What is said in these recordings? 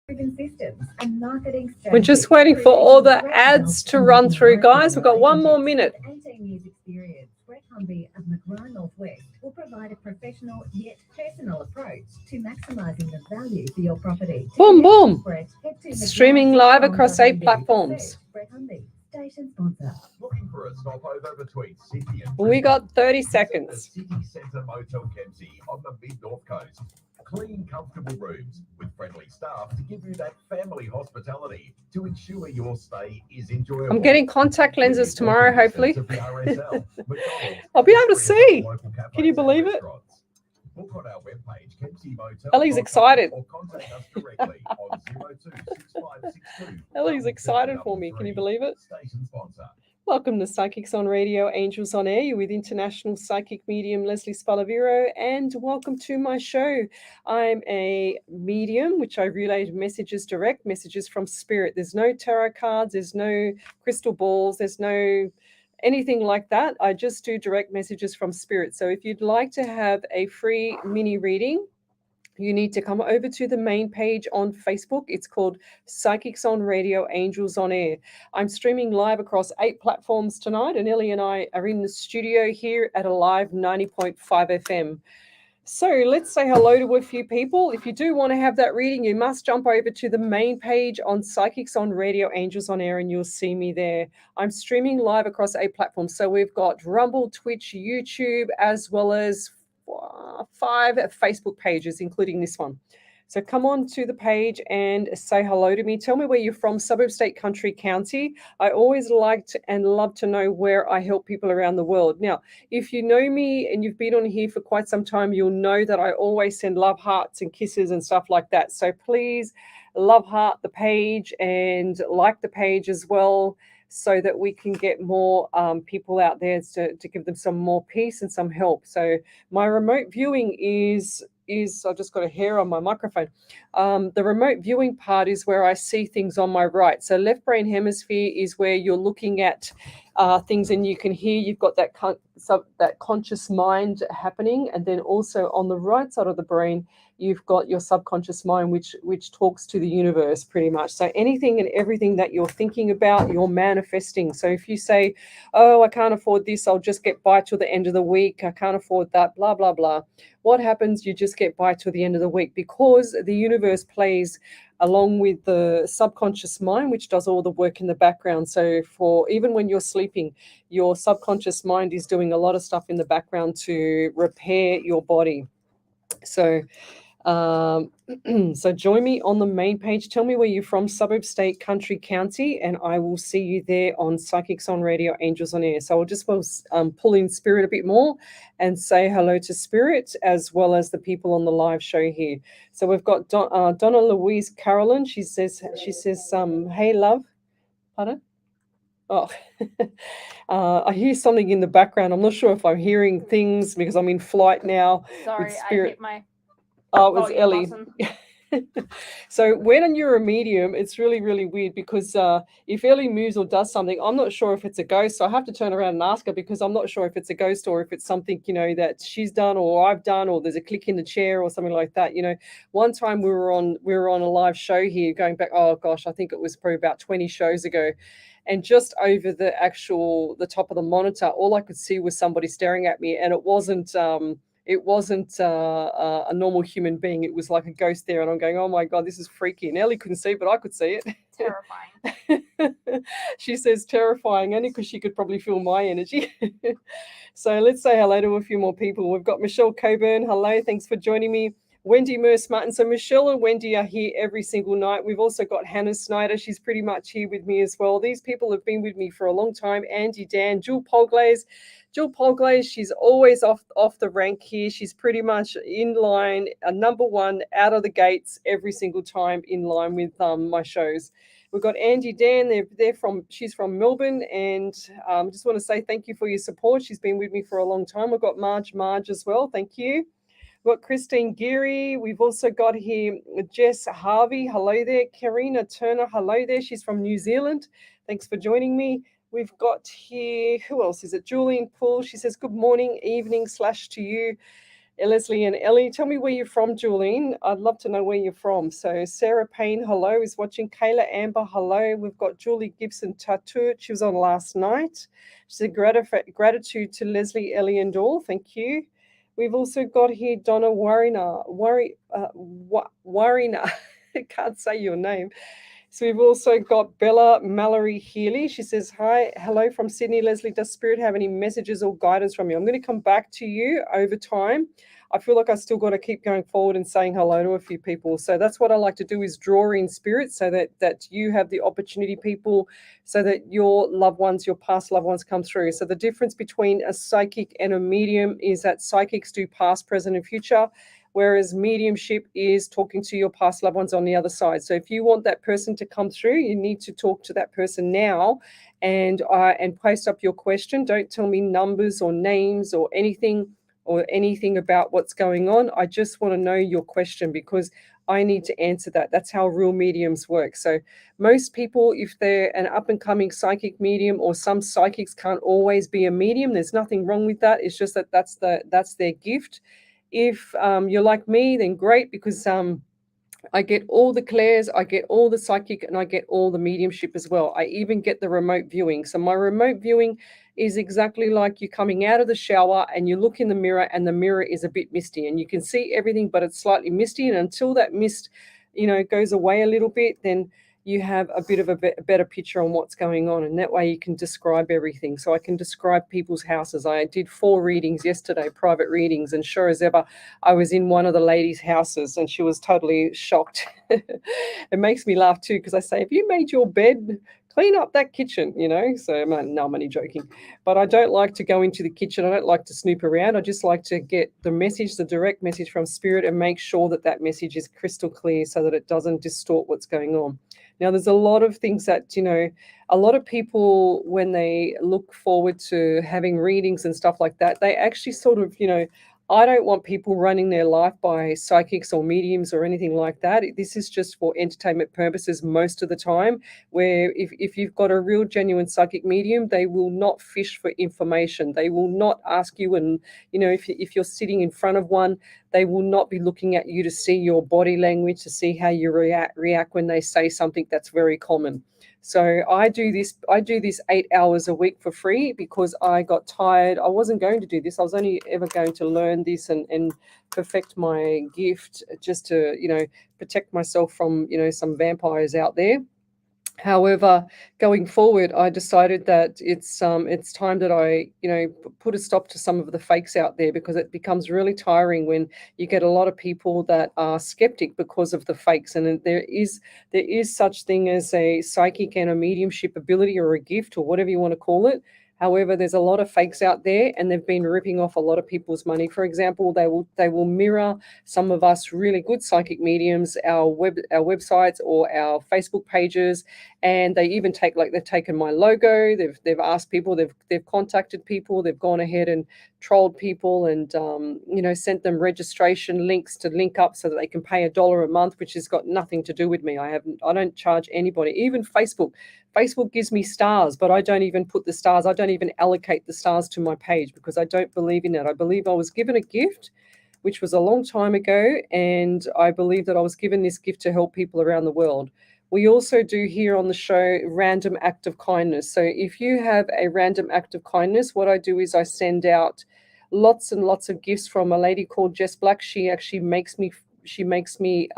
systems and marketing We're just waiting for all the ads to run through, guys. We've got one more minute. 18 years experience, Brett Humby of McGrath Northwest will provide a professional yet personal approach to maximising the value for your property. Boom, boom. Streaming live across 8 platforms. Brett Humby, station sponsor. Looking for a stopover between Sydney and We got 30 the seconds. City Centre Motel Kempsey on the mid-north coast. Clean, comfortable rooms with friendly staff to give you that family hospitality to ensure your stay is enjoyable. I'm getting contact lenses tomorrow, hopefully. To PRSL, McDonald's, I'll be able to see. local cafes Can you and believe it? restaurants. Book on our webpage, Ellie's excited. or contact us directly on 026562. Ellie's excited for me. Can you believe it? Station sponsor. Welcome to Psychics on Radio, Angels on Air. You're with international psychic medium Lesley Spaliviero, and welcome to my show. I'm a medium, which I relay messages, direct messages from spirit. There's no tarot cards, there's no crystal balls, there's no anything like that. I just do direct messages from spirit. So if you'd like to have a free mini reading, you need to come over to the main page on Facebook. It's called Psychics on Radio, Angels on Air. I'm streaming live across 8 platforms tonight, and Ellie and I are in the studio here at a live 90.5 FM. So let's say hello to a few people. If you do want to have that reading, you must jump over to the main page on Psychics on Radio, Angels on Air, and you'll see me there. I'm streaming live across 8 platforms. So we've got Rumble, Twitch, YouTube, as well as 5 Facebook pages, including this one. So come on to the page and say hello to me. Tell me where you're from, suburb, state, country, county. I always like to and love to know where I help people around the world. Now, if you know me and you've been on here for quite some time, you'll know that I always send love hearts and kisses and stuff like that. So please love heart the page and like the page as well, so that we can get more people out there to give them some more peace and some help. So my remote viewing is I've just got a hair on my microphone. The remote viewing part is where I see things on my right. So left brain hemisphere is where you're looking at things and you can hear. You've got that that conscious mind happening, and then also on the right side of the brain, you've got your subconscious mind, which talks to the universe pretty much. So anything and everything that you're thinking about, you're manifesting. So if you say, oh, I can't afford this, I'll just get by till the end of the week. I can't afford that, blah, blah, blah. What happens? You just get by till the end of the week, because the universe plays along with the subconscious mind, which does all the work in the background. So for even when you're sleeping, your subconscious mind is doing a lot of stuff in the background to repair your body. So so join me on the main page. Tell me where you're from, suburb, state, country, county, and I will see you there on Psychics on Radio, Angels on Air. So I'll just pull in spirit a bit more and say hello to spirit, as well as the people on the live show here. So we've got Donna Louise Carolyn. She says, hey, love. Pardon? Oh, I hear something in the background. I'm not sure if I'm hearing things because I'm in flight now. Sorry, with I spirit. hit my... Oh, it was Ellie. So when you're a medium, it's really, really weird, because if Ellie moves or does something, I'm not sure if it's a ghost. So I have to turn around and ask her, because I'm not sure if it's a ghost or if it's something, that she's done or I've done, or there's a click in the chair or something like that. One time we were on a live show here going back, oh gosh, I think it was probably about 20 shows ago. And just over the top of the monitor, all I could see was somebody staring at me, and it wasn't a normal human being. It was like a ghost there, and I'm going, oh my God, this is freaky. And Ellie couldn't see it, but I could see it. Terrifying. She says terrifying, only because she could probably feel my energy. So let's say hello to a few more people. We've got Michelle Coburn. Hello, thanks for joining me. Wendy Merce Martin. So Michelle and Wendy are here every single night. We've also got Hannah Snyder. She's pretty much here with me as well. These people have been with me for a long time. Andy Dan, Jill Polglaze, she's always off the rank here. She's pretty much in line, number one out of the gates every single time, in line with my shows. We've got Andy Dan. She's from Melbourne, and just want to say thank you for your support. She's been with me for a long time. We've got Marge as well. Thank you. We've got Christine Geary. We've also got here Jess Harvey. Hello there. Karina Turner. Hello there. She's from New Zealand. Thanks for joining me. We've got here, who else is it? Julian Poole. She says, good morning, evening / to you. Leslie and Ellie. Tell me where you're from, Julene. I'd love to know where you're from. So Sarah Payne, hello, is watching. Kayla Amber, hello. We've got Julie Gibson Tattoo. She was on last night. She said gratitude to Leslie, Ellie, and all. Thank you. We've also got here Donna Warina. Warina. I can't say your name. So we've also got Bella Mallory Healy. She says, hi, hello from Sydney. Leslie, does Spirit have any messages or guidance from you? I'm going to come back to you over time. I feel like I still got to keep going forward and saying hello to a few people. So that's what I like to do, is draw in spirit so that you have the opportunity, people, so that your loved ones, your past loved ones come through. So the difference between a psychic and a medium is that psychics do past, present, and future, whereas mediumship is talking to your past loved ones on the other side. So if you want that person to come through, you need to talk to that person now and post up your question. Don't tell me numbers or names or anything about what's going on. I just want to know your question because I need to answer that. That's how real mediums work. So most people, if they're an up-and-coming psychic medium, or some psychics can't always be a medium, there's nothing wrong with that. It's just that that's their gift. If you're like me, then great, because I get all the clairs, I get all the psychic, and I get all the mediumship as well. I even get the remote viewing. So my remote viewing is exactly like you coming out of the shower and you look in the mirror and the mirror is a bit misty and you can see everything, but it's slightly misty. And until that mist, goes away a little bit, then you have a bit of a better picture on what's going on. And that way you can describe everything. So I can describe people's houses. I did 4 readings yesterday, private readings, and sure as ever, I was in one of the ladies' houses and she was totally shocked. It makes me laugh too, because I say, have you made your bed? Clean up that kitchen, So no, I'm only joking. But I don't like to go into the kitchen. I don't like to snoop around. I just like to get the message, the direct message from Spirit, and make sure that that message is crystal clear so that it doesn't distort what's going on. Now, there's a lot of things that, a lot of people, when they look forward to having readings and stuff like that, they actually sort of, I don't want people running their life by psychics or mediums or anything like that. This is just for entertainment purposes most of the time, where if you've got a real genuine psychic medium, they will not fish for information. They will not ask you, and, if you're sitting in front of one, they will not be looking at you to see your body language, to see how you react when they say something. That's very common. So I do this 8 hours a week for free because I got tired. I wasn't going to do this. I was only ever going to learn this and perfect my gift, just to, protect myself from, some vampires out there. However, going forward, I decided that it's time that I, put a stop to some of the fakes out there, because it becomes really tiring when you get a lot of people that are skeptic because of the fakes. And there is such thing as a psychic and a mediumship ability, or a gift, or whatever you want to call it. However, there's a lot of fakes out there, and they've been ripping off a lot of people's money. For example, they will mirror some of us really good psychic mediums, our websites or our Facebook pages, and they even they've taken my logo. They've asked people, they've contacted people, they've gone ahead and trolled people, and sent them registration links to link up so that they can pay $1 a month, which has got nothing to do with me. I don't charge anybody. Even Facebook gives me stars, but I don't even put the stars. I don't even allocate the stars to my page, because I don't believe in that. I believe I was given a gift, which was a long time ago, and I believe that I was given this gift to help people around the world. We also do here on the show random act of kindness. So if you have a random act of kindness, what I do is I send out lots and lots of gifts from a lady called Jess Black. She actually makes me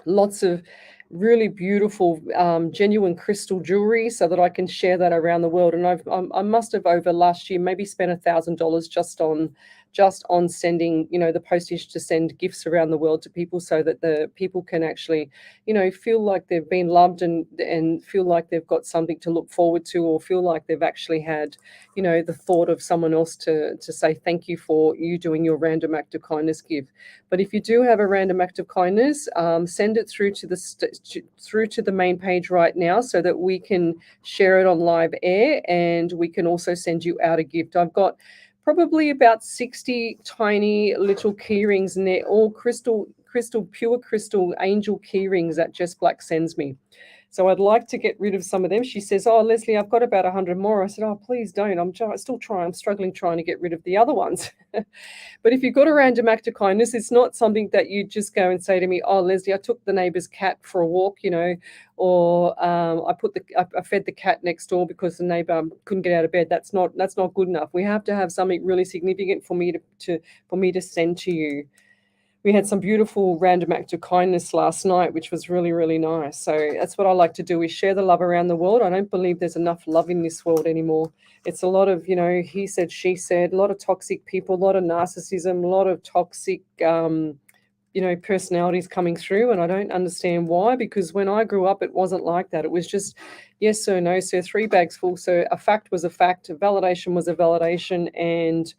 lots of really beautiful, genuine crystal jewelry, so that I can share that around the world. And I must have, over last year, maybe spent $1,000 just on sending, the postage to send gifts around the world to people, so that the people can actually, feel like they've been loved, and feel like they've got something to look forward to, or feel like they've actually had, the thought of someone else to say thank you for you doing your random act of kindness gift. But if you do have a random act of kindness, send it through to the main page right now, so that we can share it on live air, and we can also send you out a gift. I've got probably about 60 tiny little key rings, and they're all pure crystal angel key rings that Jess Black sends me. So I'd like to get rid of some of them. She says, oh, Lesley, I've got about 100 more. I said, oh, please don't. I'm still trying. I'm struggling trying to get rid of the other ones. But if you've got a random act of kindness, it's not something that you just go and say to me, oh, Lesley, I took the neighbour's cat for a walk, or I fed the cat next door because the neighbour couldn't get out of bed. That's not good enough. We have to have something really significant for me to send to you. We had some beautiful random act of kindness last night, which was really, really nice. So that's what I like to do, is share the love around the world. I don't believe there's enough love in this world anymore. It's a lot of, he said, she said, a lot of toxic people, a lot of narcissism, a lot of toxic, personalities coming through. And I don't understand why, because when I grew up, it wasn't like that. It was just yes sir, no sir, 3 bags full. So a fact was a fact, a validation was a validation, and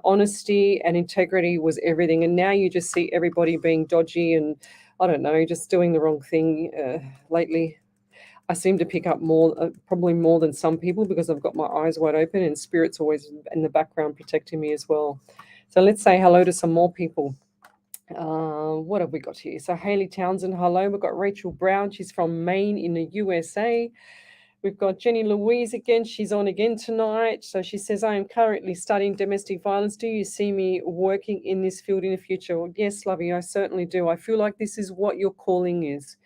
honesty and integrity was everything. And now you just see everybody being dodgy and, I don't know, just doing the wrong thing. Lately I seem to pick up more, probably more than some people, because I've got my eyes wide open and spirit's always in the background protecting me as well. So let's say hello to some more people. What have we got here? So Haley Townsend, hello. We've got Rachel Brown. She's from Maine in the USA. We've got Jenny Louise again. She's on again tonight. So she says, I am currently studying domestic violence. Do you see me working in this field in the future? Well, yes, lovey, I certainly do. I feel like this is what your calling is.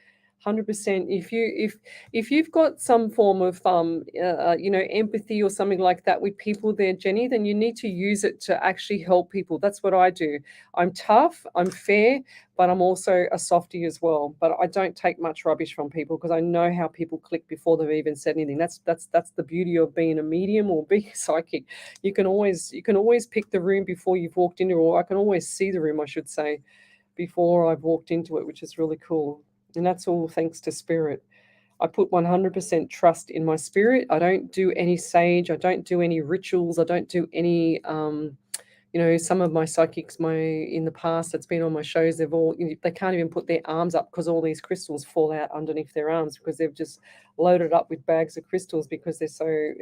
100%. If you've got some form of empathy or something like that with people there, Jenny, then you need to use it to actually help people. That's what I do. I'm tough, I'm fair, but I'm also a softie as well. But I don't take much rubbish from people, because I know how people click before they've even said anything. That's the beauty of being a medium or being psychic. You can always pick the room before you've walked into it, or I can always see the room, I should say, before I've walked into it, which is really cool. And that's all thanks to spirit. I put 100% trust in my spirit. I don't do any sage. I don't do any rituals. I don't do any, some of my psychics, in the past that's been on my shows, they can't even put their arms up because all these crystals fall out underneath their arms, because they've just loaded up with bags of crystals because they're so,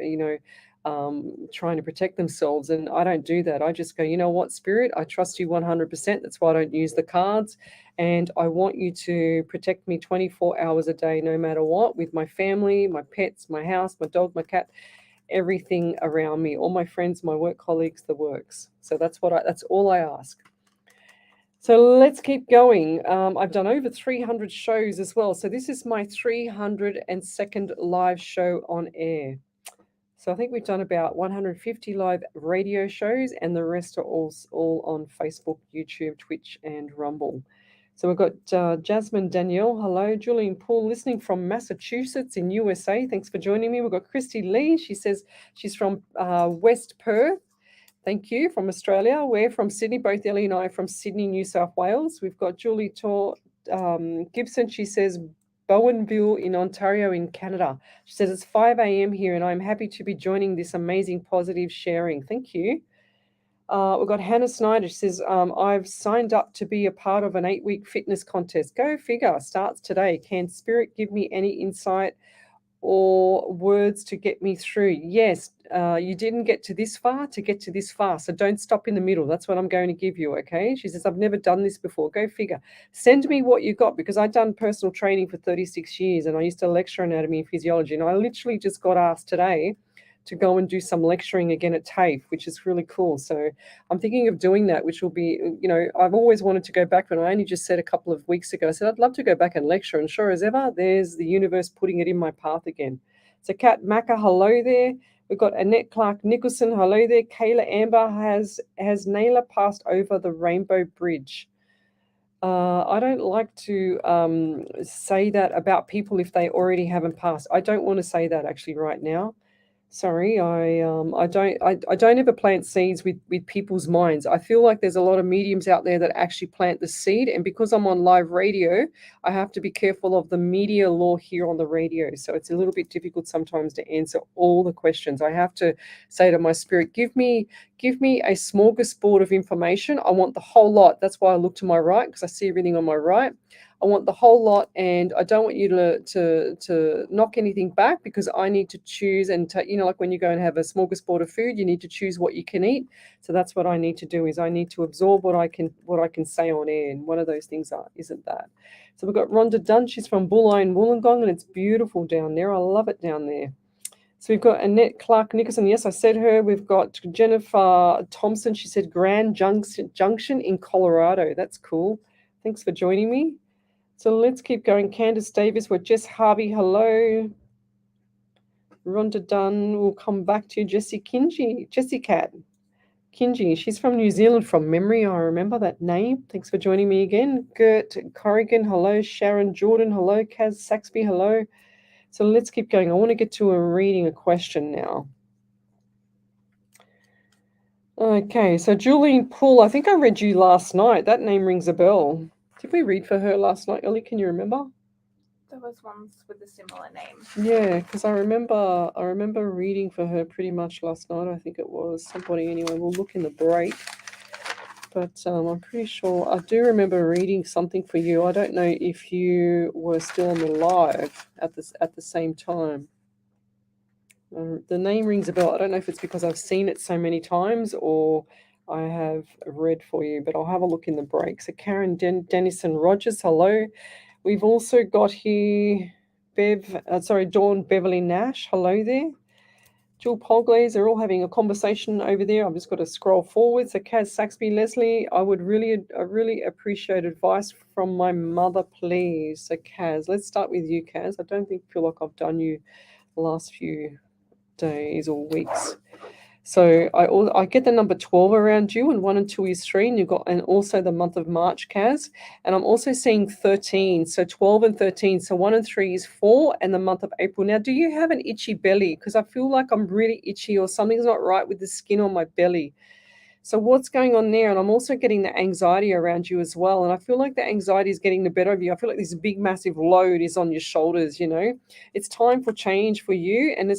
trying to protect themselves. And I don't do that. I just go, you know what, spirit, I trust you 100%. That's why I don't use the cards. And I want you to protect me 24 hours a day, no matter what, with my family, my pets, my house, my dog, my cat, everything around me, all my friends, my work colleagues, the works. So that's all I ask. So let's keep going. I've done over 300 shows as well. So this is my 302nd live show on air. So I think we've done about 150 live radio shows, and the rest are all on Facebook, YouTube, Twitch, and Rumble. So we've got Jasmine Danielle, hello. Julian Paul, listening from Massachusetts in USA. Thanks for joining me. We've got Christy Lee. She says she's from West Perth. Thank you, from Australia. We're from Sydney. Both Ellie and I are from Sydney, New South Wales. We've got Julie Gibson. She says Bowenville in Ontario in Canada. She says it's 5 a.m. here, and I'm happy to be joining this amazing positive sharing. Thank you. We've got Hannah Snyder. She says, I've signed up to be a part of an 8-week fitness contest. Go figure, starts today. Can Spirit give me any insight or words to get me through? Yes, you didn't get to this far to get to this far. So don't stop in the middle. That's what I'm going to give you, okay? She says, I've never done this before. Go figure. Send me what you got, because I've done personal training for 36 years and I used to lecture anatomy and physiology. And I literally just got asked today to go and do some lecturing again at TAFE, which is really cool. So I'm thinking of doing that, which will be, I've always wanted to go back, but I only just said a couple of weeks ago, I said, I'd love to go back and lecture. And sure as ever, there's the universe putting it in my path again. So Kat Macca, hello there. We've got Annette Clark Nicholson, hello there. Kayla Amber, has Naylor passed over the Rainbow Bridge? I don't like to say that about people if they already haven't passed. I don't want to say that actually right now. Sorry, I don't ever plant seeds with people's minds. I feel like there's a lot of mediums out there that actually plant the seed, and because I'm on live radio, I have to be careful of the media law here on the radio. So it's a little bit difficult sometimes to answer all the questions. I have to say to my spirit, give me a smorgasbord of information. I want the whole lot. That's why I look to my right, because I see everything on my right. I want the whole lot, and I don't want you to knock anything back, because I need to choose and like when you go and have a smorgasbord of food, you need to choose what you can eat. So that's what I need to do, is I need to absorb what I can say on air, and one of those things isn't that. So we've got Rhonda Dunn. She's from Bulli in Wollongong, and it's beautiful down there. I love it down there. So we've got Annette Clark Nicholson. Yes, I said her. We've got Jennifer Thompson. She said Grand Junction in Colorado. That's cool. Thanks for joining me. So let's keep going. Candace Davis. We're Jess Harvey. Hello. Rhonda Dunn. We'll come back to you. Jessie Cat. Kinji. She's from New Zealand from memory. I remember that name. Thanks for joining me again. Gert Corrigan. Hello. Sharon Jordan. Hello. Kaz Saxby. Hello. So let's keep going. I want to get to a question now. Okay, so Julian Poole, I think I read you last night. That name rings a bell. Did we read for her last night, Ellie? Can you remember? There was ones with a similar name. Yeah, because I remember reading for her pretty much last night. I think it was somebody anyway. We'll look in the break. But I'm pretty sure I do remember reading something for you. I don't know if you were still on the live at the same time. The name rings a bell. I don't know if it's because I've seen it so many times or I have read for you, but I'll have a look in the break. So Karen Dennison Rogers, hello. We've also got here Dawn Beverly Nash. Hello there. Jill Polglaze, they're all having a conversation over there. I've just got to scroll forward. So Kaz Saxby, Leslie, I really appreciate advice from my mother, please. So Kaz, let's start with you, Kaz. I don't feel like I've done you the last few days or weeks. So I get the number 12 around you, and 1 and 2 is 3, and also the month of March, Kaz. And I'm also seeing 13, so 12 and 13. So 1 and 3 is 4, and the month of April. Now, do you have an itchy belly? Because I feel like I'm really itchy, or something's not right with the skin on my belly. So what's going on there? And I'm also getting the anxiety around you as well. And I feel like the anxiety is getting the better of you. I feel like this big, massive load is on your shoulders, It's time for change for you. And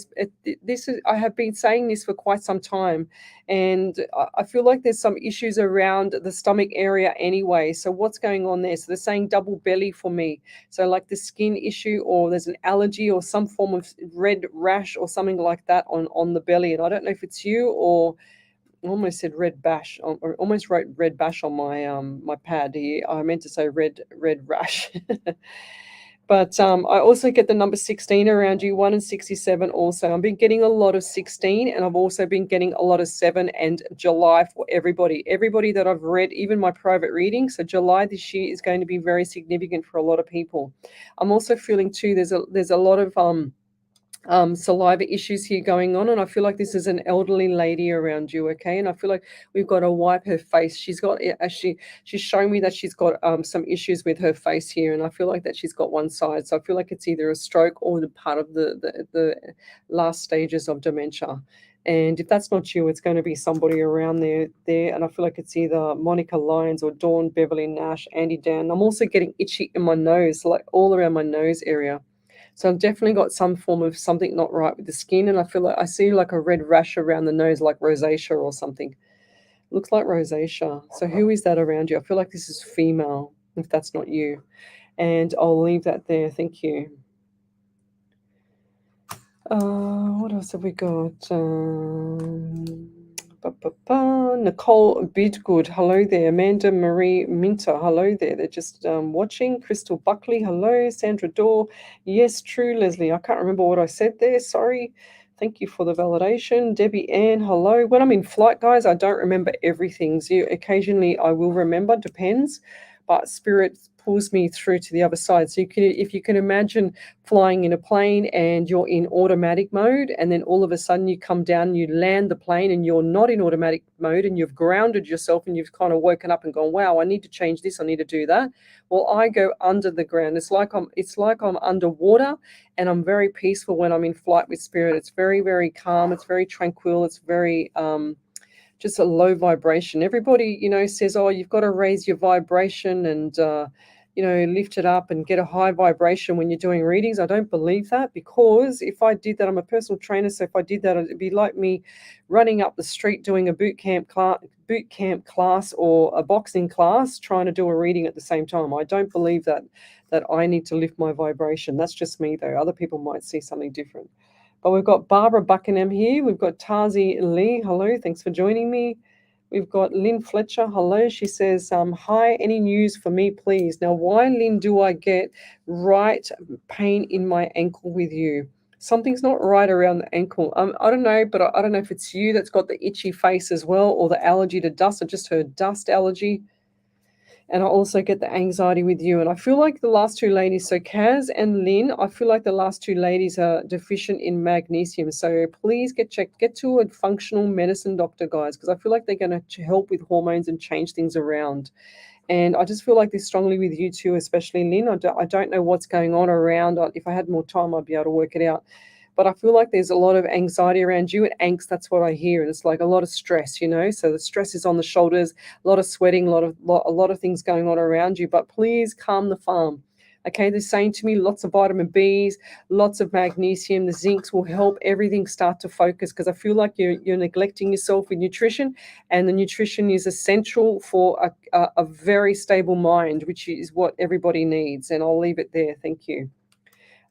I have been saying this for quite some time. And I feel like there's some issues around the stomach area anyway. So what's going on there? So they're saying double belly for me. So like the skin issue, or there's an allergy or some form of red rash or something like that on the belly. And I don't know if it's you, or I almost said red bash, or almost wrote red bash on my my pad here. I meant to say red rash. But I also get the number 16 around you, 1 and 67 also. I've been getting a lot of 16, and I've also been getting a lot of 7 and July for everybody. Everybody that I've read, even my private reading. So July this year is going to be very significant for a lot of people. I'm also feeling too, there's a lot of saliva issues here going on, and I feel like this is an elderly lady around you, okay? And I feel like we've got to wipe her face. She's showing me that she's got some issues with her face here, and I feel like that she's got one side. So I feel like it's either a stroke or the part of the last stages of dementia. And if that's not you, it's going to be somebody around there. And I feel like it's either Monica Lyons or Dawn Beverly Nash, Andy Dan. I'm also getting itchy in my nose, like all around my nose area. So I've definitely got some form of something not right with the skin, and I feel like I see like a red rash around the nose, like rosacea or something. Looks like rosacea. So who is that around you? I feel like this is female, if that's not you. And I'll leave that there. Thank you. What else have we got? Nicole Bidgood, hello there. Amanda Marie Minter, hello there. They're just watching. Crystal Buckley, hello. Sandra Dorr, yes, true, Leslie. I can't remember what I said there. Sorry. Thank you for the validation. Debbie Ann, hello. When I'm in flight, guys, I don't remember everything. So occasionally I will remember, depends. But Spirit pulls me through to the other side. So if you can imagine flying in a plane and you're in automatic mode, and then all of a sudden you come down, you land the plane and you're not in automatic mode, and you've grounded yourself and you've kind of woken up and gone, wow, I need to change this, I need to do that. Well, I go under the ground. It's like I'm underwater, and I'm very peaceful when I'm in flight with Spirit. It's very, very calm. It's very tranquil. It's very just a low vibration. Everybody, says, oh, you've got to raise your vibration, and lift it up and get a high vibration when you're doing readings. I don't believe that, because if I did that, I'm a personal trainer, so if I did that, it'd be like me running up the street doing a boot camp class or a boxing class, trying to do a reading at the same time. I don't believe that I need to lift my vibration. That's just me, though. Other people might see something different. But we've got Barbara Buckingham here. We've got Tazi Lee. Hello, thanks for joining me. We've got Lynn Fletcher. Hello. She says, hi, any news for me, please? Now, why, Lynn, do I get right pain in my ankle with you? Something's not right around the ankle. I don't know, but I don't know if it's you that's got the itchy face as well, or the allergy to dust. I just heard dust allergy. And I also get the anxiety with you. And I feel like the last two ladies, so Kaz and Lynn, I feel like the last two ladies are deficient in magnesium. So please get checked. Get to a functional medicine doctor, guys, because I feel like they're going to help with hormones and change things around. And I just feel like this strongly with you too, especially Lynn. I don't know what's going on around. If I had more time, I'd be able to work it out. But I feel like there's a lot of anxiety around you, and angst, that's what I hear. And it's like a lot of stress, So the stress is on the shoulders, a lot of sweating, a lot of things going on around you. But please calm the farm. Okay, they're saying to me lots of vitamin Bs, lots of magnesium. The zincs will help everything start to focus, because I feel like you're neglecting yourself with nutrition, and the nutrition is essential for a very stable mind, which is what everybody needs. And I'll leave it there. Thank you.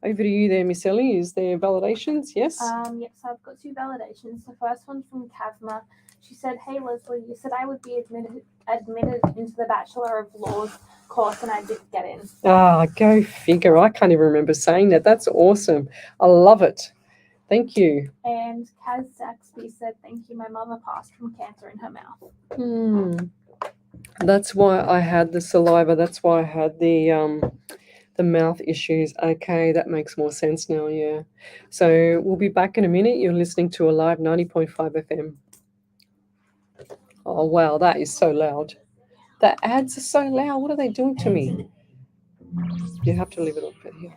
Over to you there, Miss Ellie. Is there validations? Yes? Yes, I've got 2 validations. The first one from Kavma. She said, hey, Lesley, you said I would be admitted into the Bachelor of Laws course, and I didn't get in. Go figure. I can't even remember saying that. That's awesome. I love it. Thank you. And Kaz Saxby said, thank you. My mother passed from cancer in her mouth. That's why I had the saliva. That's why I had the mouth issues. Okay, that makes more sense now, yeah. So we'll be back in a minute. You're listening to Alive 90.5 FM. Oh, wow, that is so loud. The ads are so loud. What are they doing to me? You have to leave it up here.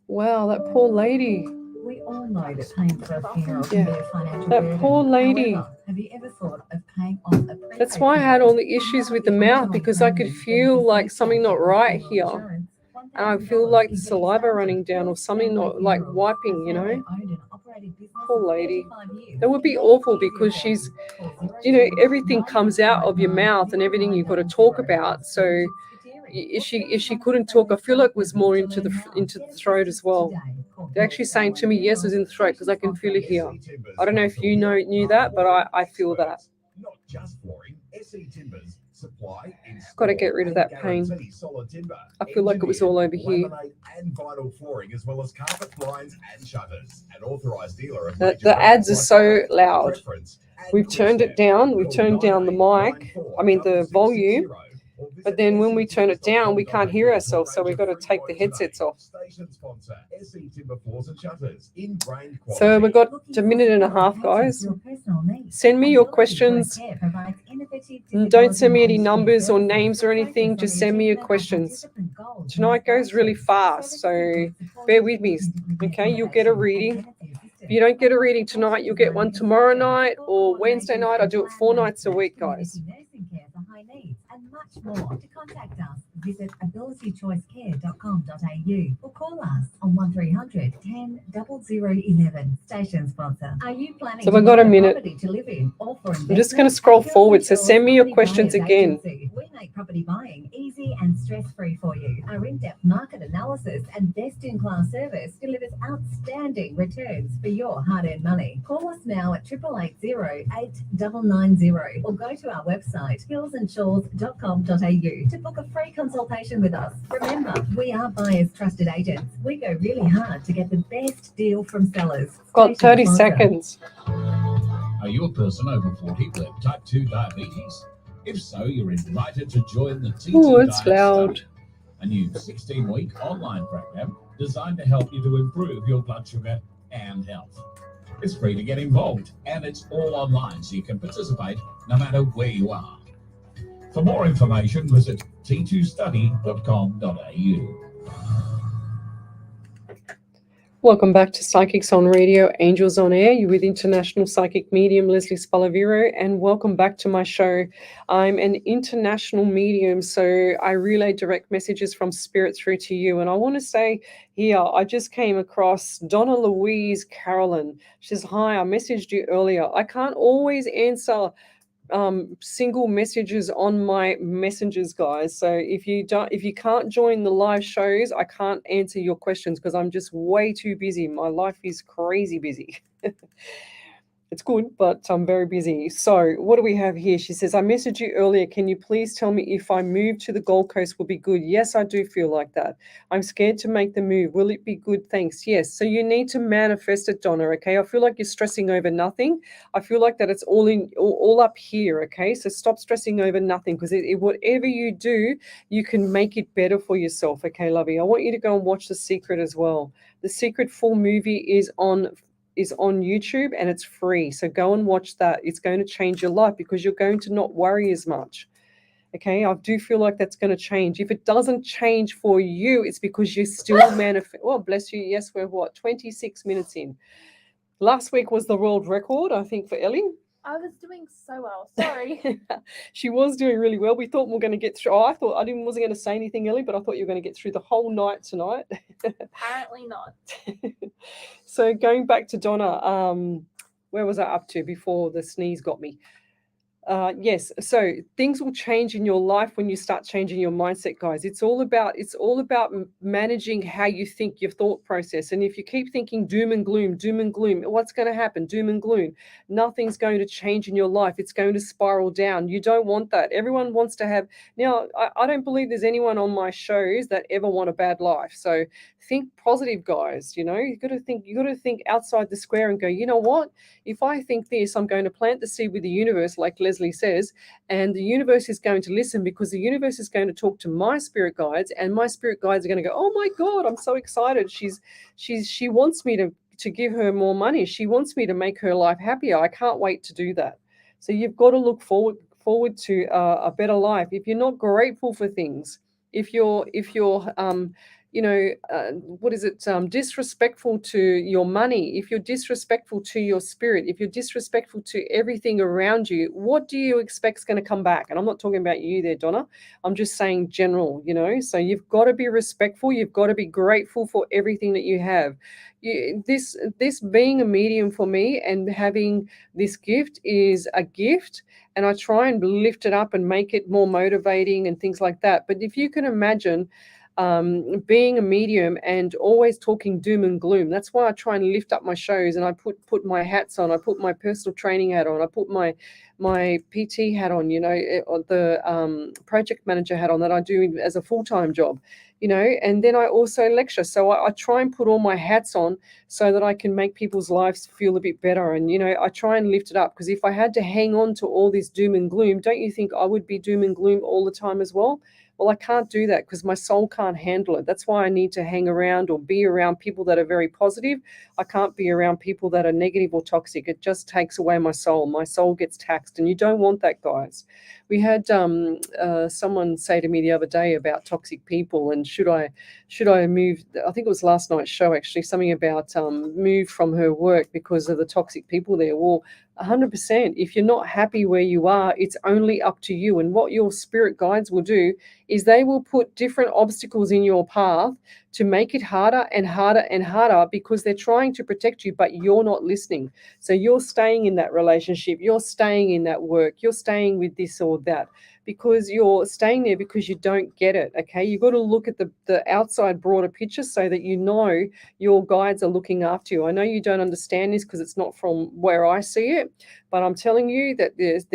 Wow, that poor lady. We all know that paying for a funeral can be a financial that burden. poor lady. However, have you ever thought of paying off a prepaid That's why I had all the issues with the mouth, because I could funeral feel like something not right insurance? here. And I feel like the saliva running down, or something not like wiping, Poor lady. That would be awful, because she's, everything comes out of your mouth and everything you've got to talk about. So if she couldn't talk, I feel like it was more into the throat as well. They're actually saying to me, yes, it was in the throat, because I can feel it here. I don't know if you knew that, but I feel that. Not just flooring, SE Timbers supply. Got to get rid of that pain. I feel like it was all over here. Laminate and vinyl flooring, as well as carpet blinds and shutters. An authorized dealer of The ads are so loud. We've turned it down. We've turned down the mic. I mean the volume. But then when we turn it down, we can't hear ourselves, so we've got to take the headsets off. So we've got a minute and a half, guys. Send me your questions. Don't send me any numbers or names or anything. Just send me your questions. Tonight goes really fast, so bear with me. Okay, you'll get a reading. If you don't get a reading tonight, you'll get one tomorrow night or Wednesday night. I do it 4 nights a week, guys. And much more. To contact us, visit abilitychoicecare.com.au or call us on 1300 10 0011. Station sponsor. Are you planning So we've got a minute. property to live in or for I'm just going to scroll forward. So send me your questions again. We make property buying easy and stress-free for you. Our in-depth market analysis and best-in-class service delivers outstanding returns for your hard-earned money. Call us now at 888-8990 or go to our website, hillsandshores.com.au to book a free consultation with us. Remember, we are buyers' trusted agents. We go really hard to get the best deal from sellers. Got 30 Station sponsor. seconds. Are you a person over 40 with type 2 diabetes? If so, you're invited to join the T2 Oh, it's Diet loud. Study, a new 16-week online program designed to help you to improve your blood sugar and health. It's free to get involved, and it's all online, so you can participate no matter where you are. For more information, visit t2study.com.au. Welcome back to Psychics on Radio, Angels on Air. You're with international psychic medium Lesley Spaliviero, and welcome back to my show. I'm an international medium, so I relay direct messages from spirit through to you. And I want to say here, I just came across Donna Louise Carolyn. She says, "Hi, I messaged you earlier. I can't always answer single messages on my messengers, guys. So if you can't join the live shows, I can't answer your questions because I'm just way too busy. My life is crazy busy." It's good, but I'm very busy. So what do we have here? She says, "I messaged you earlier. Can you please tell me if I move to the Gold Coast will be good?" Yes, I do feel like that. "I'm scared to make the move. Will it be good? Thanks." Yes. So you need to manifest it, Donna. Okay. I feel like you're stressing over nothing. I feel like that it's all up here. Okay. So stop stressing over nothing, because whatever you do, you can make it better for yourself. Okay, lovey. I want you to go and watch The Secret as well. The Secret full movie is on YouTube, and it's free. So go and watch that. It's going to change your life because you're going to not worry as much. Okay, I do feel like that's going to change. If it doesn't change for you, it's because you're still manifest. Oh, bless you. Yes, we're 26 minutes in. Last week was the world record, I think, for Ellie. I was doing so well. Sorry. She was doing really well. We thought we were going to get through. I thought wasn't going to say anything, Ellie, but I thought you were going to get through the whole night tonight. Apparently not. So going back to Donna, where was I up to before the sneeze got me? Yes, so things will change in your life when you start changing your mindset, guys. It's all about managing how you think, your thought process. And if you keep thinking doom and gloom, what's going to happen? Doom and gloom. Nothing's going to change in your life. It's going to spiral down. You don't want that. Everyone wants to have. Now, I don't believe there's anyone on my shows that ever want a bad life. So think positive, guys. You know, you got to think outside the square and go, you know what? If I think this, I'm going to plant the seed with the universe, like Lesley says, and the universe is going to listen, because the universe is going to talk to my spirit guides, and my spirit guides are going to go, "Oh my God, I'm so excited. She wants me to give her more money. She wants me to make her life happier. I can't wait to do that." So you've got to look forward to a better life. If you're not grateful for things, if you're disrespectful to your money, if you're disrespectful to your spirit, if you're disrespectful to everything around you, what do you expect is going to come back? And I'm not talking about you there, Donna. I'm just saying general, so you've got to be respectful. You've got to be grateful for everything that you have. This being a medium for me and having this gift is a gift, and I try and lift it up and make it more motivating and things like that. But if you can imagine being a medium and always talking doom and gloom. That's why I try and lift up my shows, and I put my hats on. I put my personal training hat on. I put my PT hat on, the project manager hat on that I do as a full-time job, and then I also lecture. So I try and put all my hats on so that I can make people's lives feel a bit better. And, I try and lift it up, because if I had to hang on to all this doom and gloom, don't you think I would be doom and gloom all the time as well? Well, I can't do that because my soul can't handle it. That's why I need to hang around or be around people that are very positive. I can't be around people that are negative or toxic. It just takes away my soul. My soul gets taxed, and you don't want that, guys. We had someone say to me the other day about toxic people, and should I move? I think it was last night's show, actually, something about move from her work because of the toxic people there. Well, 100%. If you're not happy where you are, it's only up to you. And what your spirit guides will do is they will put different obstacles in your path to make it harder and harder and harder, because they're trying to protect you, but you're not listening. So you're staying in that relationship, you're staying in that work, you're staying with this or that, because you're staying there because you don't get it. Okay, you've got to look at the outside broader picture so that your guides are looking after you. I know you don't understand this because it's not from where I see it, but I'm telling you that there's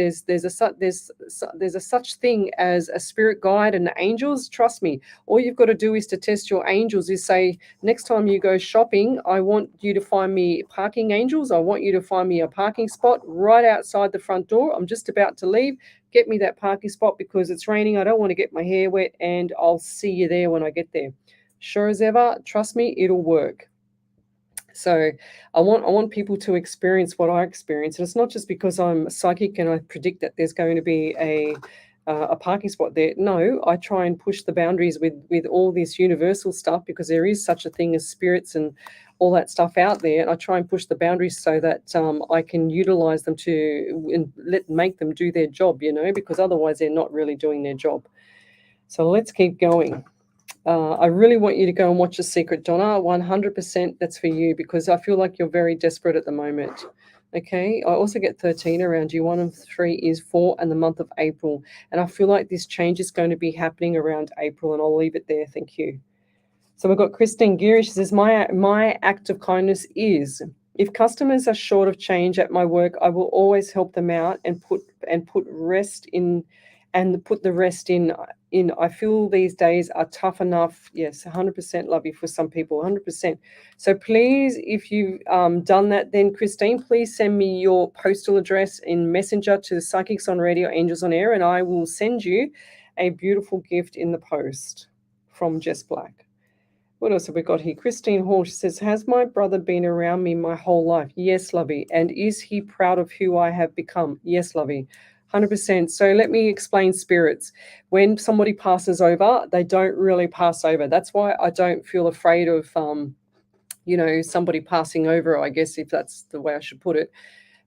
a such thing as a spirit guide and angels. Trust me. All you've got to do is to test your angels. Is say, next time you go shopping, I want you to find me parking angels. I want you to find me a parking spot right outside the front door. I'm just about to leave. Get me that parking spot because it's raining. I don't want to get my hair wet, and I'll see you there when I get there. Sure as ever, trust me, it'll work. So I want people to experience what I experience. And it's not just because I'm psychic and I predict that there's going to be a parking spot there. No, I try and push the boundaries with all this universal stuff, because there is such a thing as spirits and all that stuff out there. And I try and push the boundaries so that I can utilize them to make them do their job, because otherwise they're not really doing their job. So let's keep going. I really want you to go and watch The Secret, Donna. 100% that's for you, because I feel like you're very desperate at the moment. Okay, I also get 13 around you. 1 and 3 is 4 and the month of April. And I feel like this change is going to be happening around April, and I'll leave it there. Thank you. So we've got Christine Geary. She says, my act of kindness is, if customers are short of change at my work, I will always help them out and put the rest in. I feel these days are tough enough. Yes, 100% love you for some people, 100%. So please, if you've done that, then Christine, please send me your postal address in Messenger to the Psychics on Radio, Angels on Air, and I will send you a beautiful gift in the post from Jess Black. What else have we got here? Christine Hall, she says, has my brother been around me my whole life? Yes, lovey. And is he proud of who I have become? Yes, lovey. 100%. So let me explain spirits. When somebody passes over, they don't really pass over. That's why I don't feel afraid of, somebody passing over, I guess, if that's the way I should put it.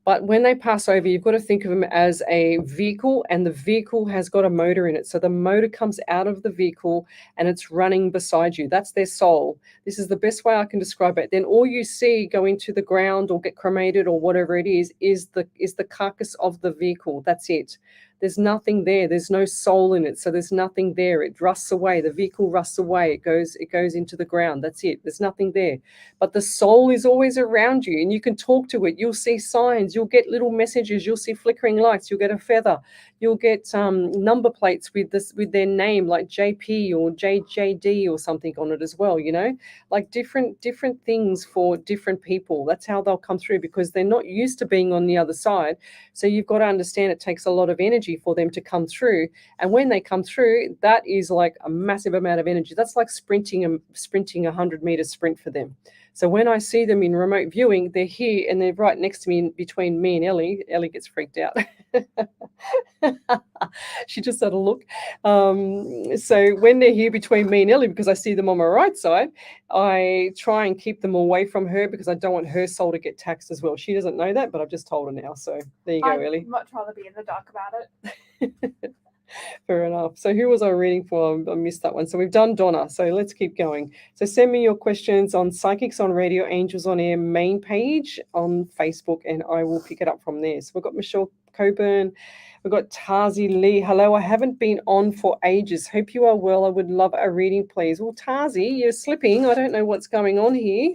But when they pass over, you've got to think of them as a vehicle, and the vehicle has got a motor in it. So the motor comes out of the vehicle and it's running beside you. That's their soul. This is the best way I can describe it. Then all you see go into the ground or get cremated or whatever it is the carcass of the vehicle. That's it. There's nothing there. There's no soul in it. So there's nothing there. It rusts away. The vehicle rusts away. It goes into the ground. That's it. There's nothing there. But the soul is always around you, and you can talk to it. You'll see signs. You'll get little messages. You'll see flickering lights. You'll get a feather. You'll get number plates with their name, like JP or JJD or something on it as well, like different things for different people. That's how they'll come through, because they're not used to being on the other side. So you've got to understand it takes a lot of energy for them to come through. And when they come through, that is like a massive amount of energy. That's like sprinting a 100-meter sprint for them. So when I see them in remote viewing, they're here and they're right next to me, between me and Ellie. Ellie gets freaked out. She just had a look. So when they're here between me and Ellie, because I see them on my right side, I try and keep them away from her, because I don't want her soul to get taxed as well. She doesn't know that, but I've just told her now. So there you go, Ellie. I'd much rather be in the dark about it. Fair enough. So who was I reading for? I missed that one. So we've done Donna. So let's keep going. So send me your questions on Psychics on Radio, Angels on Air main page on Facebook, and I will pick it up from there. So we've got Michelle Coburn. We've got Tazi Lee. Hello, I haven't been on for ages. Hope you are well. I would love a reading, please. Well, Tazi, you're slipping. I don't know what's going on here.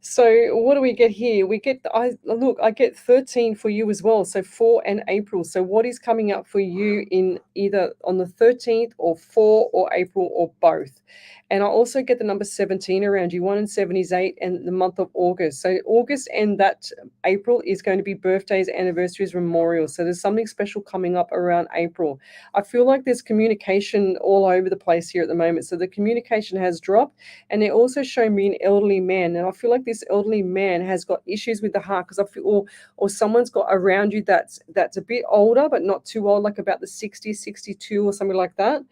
So what do we get here? I get 13 for you as well. So 4 and April. So what is coming up for you in either on the 13th or 4 or April or both? And I also get the number 17 around you. 1 and 7 is 8, and the month of August. So August and that April is going to be birthdays, anniversaries, memorials. So there's something special coming up around April. I feel like there's communication all over the place here at the moment. So the communication has dropped, and they also show me an elderly man. And I feel like this elderly man has got issues with the heart, because I feel, or someone's got around you that's a bit older, but not too old, like about the 60, 62 or something like that.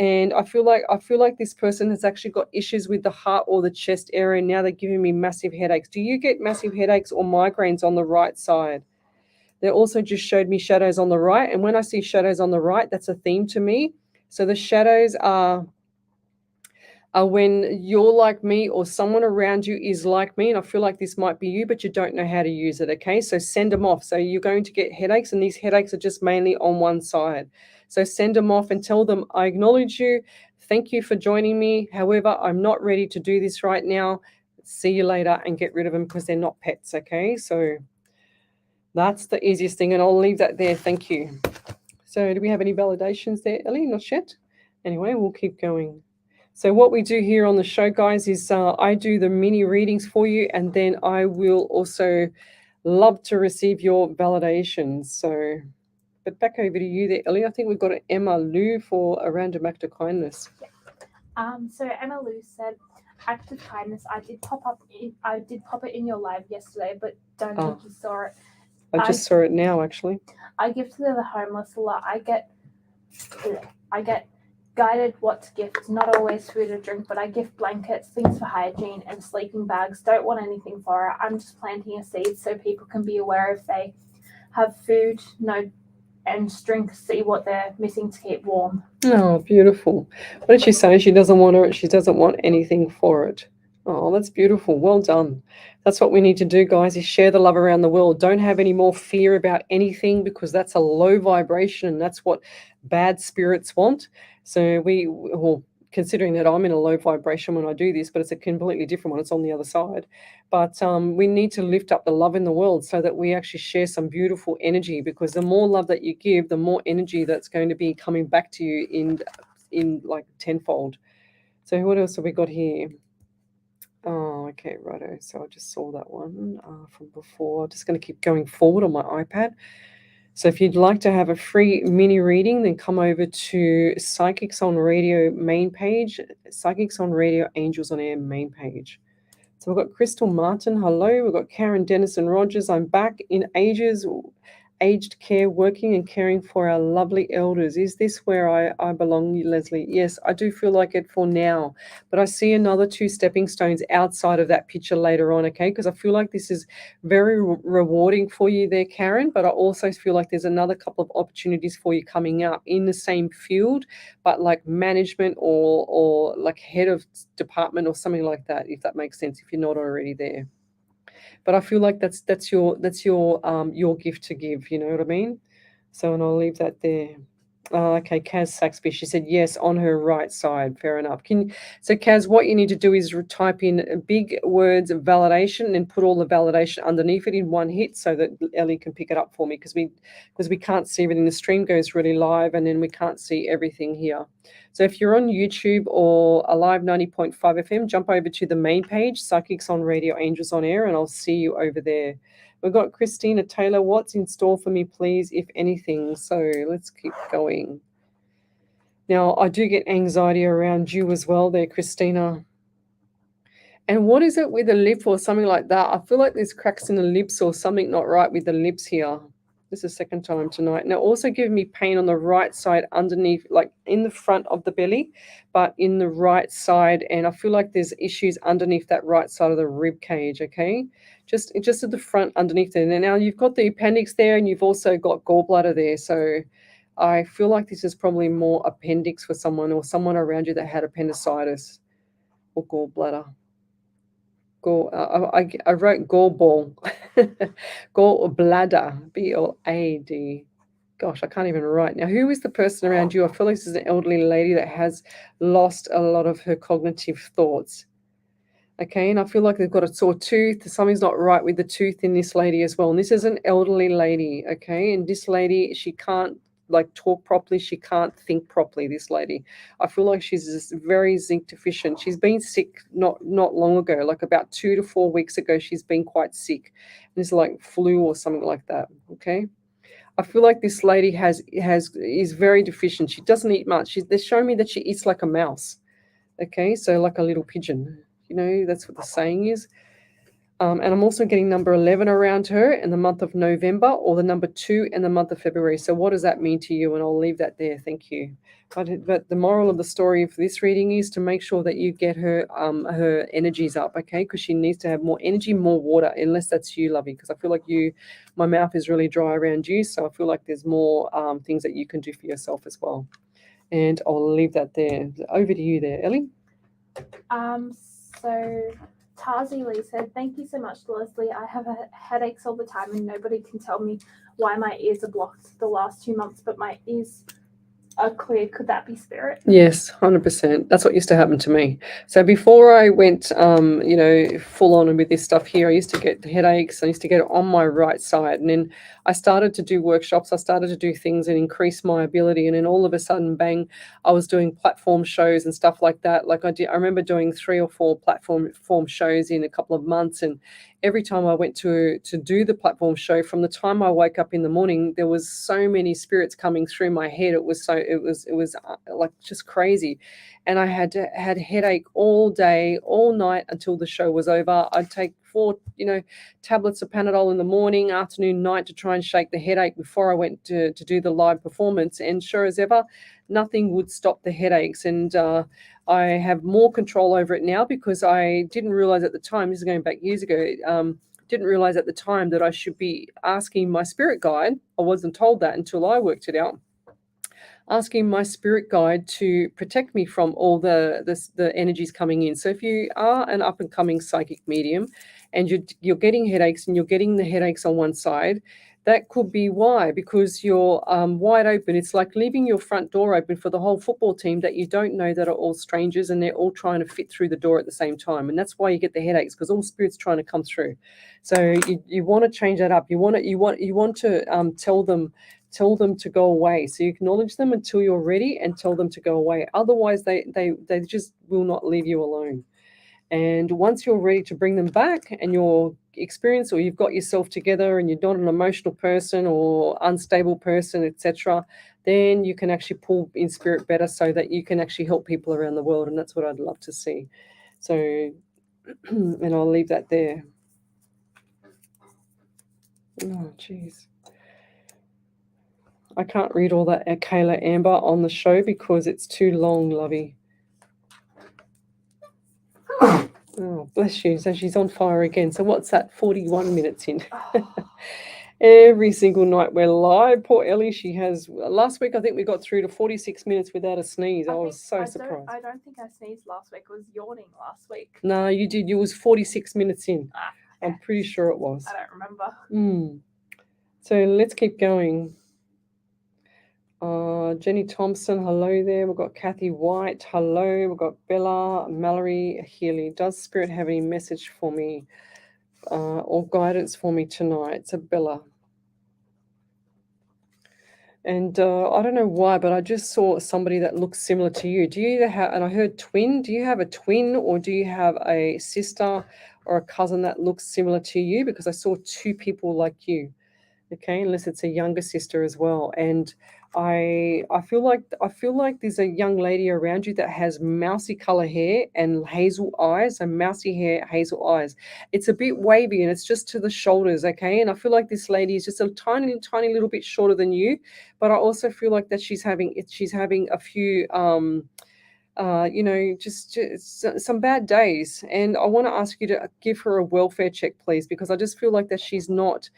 And I feel like this person has actually got issues with the heart or the chest area. Now they're giving me massive headaches. Do you get massive headaches or migraines on the right side? They also just showed me shadows on the right. And when I see shadows on the right, that's a theme to me. So the shadows are when you're like me or someone around you is like me, and I feel like this might be you, but you don't know how to use it, okay? So send them off. So you're going to get headaches, and these headaches are just mainly on one side. So send them off and tell them, I acknowledge you. Thank you for joining me. However, I'm not ready to do this right now. See you later, and get rid of them, because they're not pets, okay? So that's the easiest thing, and I'll leave that there. Thank you. So do we have any validations there, Ellie? Not yet. Anyway, we'll keep going. So what we do here on the show, guys, is I do the mini readings for you, and then I will also love to receive your validations. So, but back over to you there, Ellie. I think we've got an Emma Lou for a random act of kindness. So Emma Lou said, act of kindness. I did pop it in your live yesterday, but don't think you saw it. I just saw it now, actually. I give to the homeless a lot. I get guided what to gift, not always food or drink, but I gift blankets, things for hygiene, and sleeping bags. Don't want anything for it. I'm just planting a seed so people can be aware if they have food, and drink, see what they're missing to keep warm. Oh, beautiful. What did she say? She doesn't want anything for it. Oh, that's beautiful. Well done. That's what we need to do, guys, is share the love around the world. Don't have any more fear about anything, because that's a low vibration and that's what bad spirits want. So considering that I'm in a low vibration when I do this, but it's a completely different one. It's on the other side. But we need to lift up the love in the world so that we actually share some beautiful energy, because the more love that you give, the more energy that's going to be coming back to you in like tenfold. So what else have we got here? Oh, okay, righto. So I just saw that one from before. I'm just going to keep going forward on my iPad. So if you'd like to have a free mini reading, then come over to Psychics on Radio main page, Psychics on Radio Angels on Air main page. So we've got Crystal Martin, hello. We've got Karen Dennison Rogers, I'm back in aged care, working and caring for our lovely elders. Is this where I belong, Lesley? Yes, I do feel like it for now, but I see another 2 stepping stones outside of that picture later on, okay? Because I feel like this is very rewarding for you there, Karen, but I also feel like there's another couple of opportunities for you coming up in the same field, but like management or like head of department or something like that, if that makes sense, if you're not already there. But I feel like that's your gift to give, you know what I mean? So, and I'll leave that there. Okay, Kaz Saxby, she said yes, on her right side. Fair enough. So Kaz, what you need to do is type in big words of validation and put all the validation underneath it in one hit so that Ellie can pick it up for me, because we can't see everything. The stream goes really live and then we can't see everything here. So if you're on YouTube or Alive 90.5 FM, jump over to the main page, Psychics on Radio Angels on Air, and I'll see you over there. We've got Christina Taylor. What's in store for me, please, if anything? So let's keep going. Now, I do get anxiety around you as well there, Christina. And what is it with the lip or something like that? I feel like there's cracks in the lips or something not right with the lips here. This is the second time tonight. Now, also giving me pain on the right side underneath, like in the front of the belly, but in the right side. And I feel like there's issues underneath that right side of the rib cage, okay? Just at the front underneath there. And now you've got the appendix there and you've also got gallbladder there. So I feel like this is probably more appendix for someone or someone around you that had appendicitis or gallbladder. I wrote gallball, gallbladder, B-L-A-D. Gosh, I can't even write. Now, who is the person around you? I feel like this is an elderly lady that has lost a lot of her cognitive thoughts. Okay, and I feel like they've got a sore tooth. Something's not right with the tooth in this lady as well. And this is an elderly lady, okay? And this lady, she can't like talk properly. She can't think properly, this lady. I feel like she's just very zinc deficient. She's been sick not long ago, like about 2 to 4 weeks ago, she's been quite sick. And it's like flu or something like that, okay? I feel like this lady is very deficient. She doesn't eat much. They're showing me that she eats like a mouse, okay? So like a little pigeon. You know, that's what the saying is. And I'm also getting number 11 around her in the month of November, or the number 2 in the month of February. So what does that mean to you? And I'll leave that there. Thank you. But the moral of the story of this reading is to make sure that you get her energies up, okay? Because she needs to have more energy, more water, unless that's you, lovey. Because I feel like my mouth is really dry around you. So I feel like there's more things that you can do for yourself as well. And I'll leave that there. Over to you there, Ellie. So Tarzy Lee said, thank you so much, Lesley. I have headaches all the time and nobody can tell me why my ears are blocked the last 2 months, but my ears are clear. Could that be spirit? Yes, 100%. That's what used to happen to me. So before I went, full on with this stuff here, I used to get headaches. I used to get it on my right side. And then I started to do workshops. I started to do things and increase my ability. And then all of a sudden, bang, I was doing platform shows and stuff like that. Like I remember doing 3 or 4 platform shows in a couple of months. And every time I went to do the platform show, from the time I woke up in the morning, there was so many spirits coming through my head. It was like just crazy. And I had headache all day, all night until the show was over. I'd take 4, tablets of Panadol in the morning, afternoon, night to try and shake the headache before I went to do the live performance. And sure as ever, nothing would stop the headaches. And I have more control over it now because I didn't realize at the time, this is going back years ago, didn't realize at the time that I should be asking my spirit guide. I wasn't told that until I worked it out. Asking my spirit guide to protect me from all the energies coming in. So if you are an up and coming psychic medium and you're getting headaches and you're getting the headaches on one side, that could be why, because you're wide open. It's like leaving your front door open for the whole football team that you don't know that are all strangers and they're all trying to fit through the door at the same time. And that's why you get the headaches, because all spirits trying to come through. So you want to change that up. You want to tell them to go away. So you acknowledge them until you're ready and tell them to go away. Otherwise, they just will not leave you alone. And once you're ready to bring them back and you're experienced or you've got yourself together and you're not an emotional person or unstable person, etc., then you can actually pull in spirit better so that you can actually help people around the world. And that's what I'd love to see. So, and I'll leave that there. Oh, geez. I can't read all that Kayla Amber on the show because it's too long, lovey. Oh, bless you. So she's on fire again. So what's that? 41 minutes in. Every single night we're live. Poor Ellie, she has... Last week, I think we got through to 46 minutes without a sneeze. I was so surprised. I don't think I sneezed last week. I was yawning last week. No, you did. You was 46 minutes in. Okay. I'm pretty sure it was. I don't remember. So let's keep going. Jenny Thompson, hello there. We've got Kathy White, hello. We've got Bella, Mallory Healy. Does Spirit have any message for me or guidance for me tonight? So Bella. And I don't know why, but I just saw somebody that looks similar to you. Do you have, and I heard twin, do you have a twin or do you have a sister or a cousin that looks similar to you? Because I saw 2 people like you. Okay, unless it's a younger sister as well. And I feel like there's a young lady around you that has mousy color hair and hazel eyes, and mousy hair, hazel eyes. It's a bit wavy and it's just to the shoulders, okay? And I feel like this lady is just a tiny little bit shorter than you, but I also feel like that she's having a few just some bad days. And I want to ask you to give her a welfare check, please, because I just feel like that she's not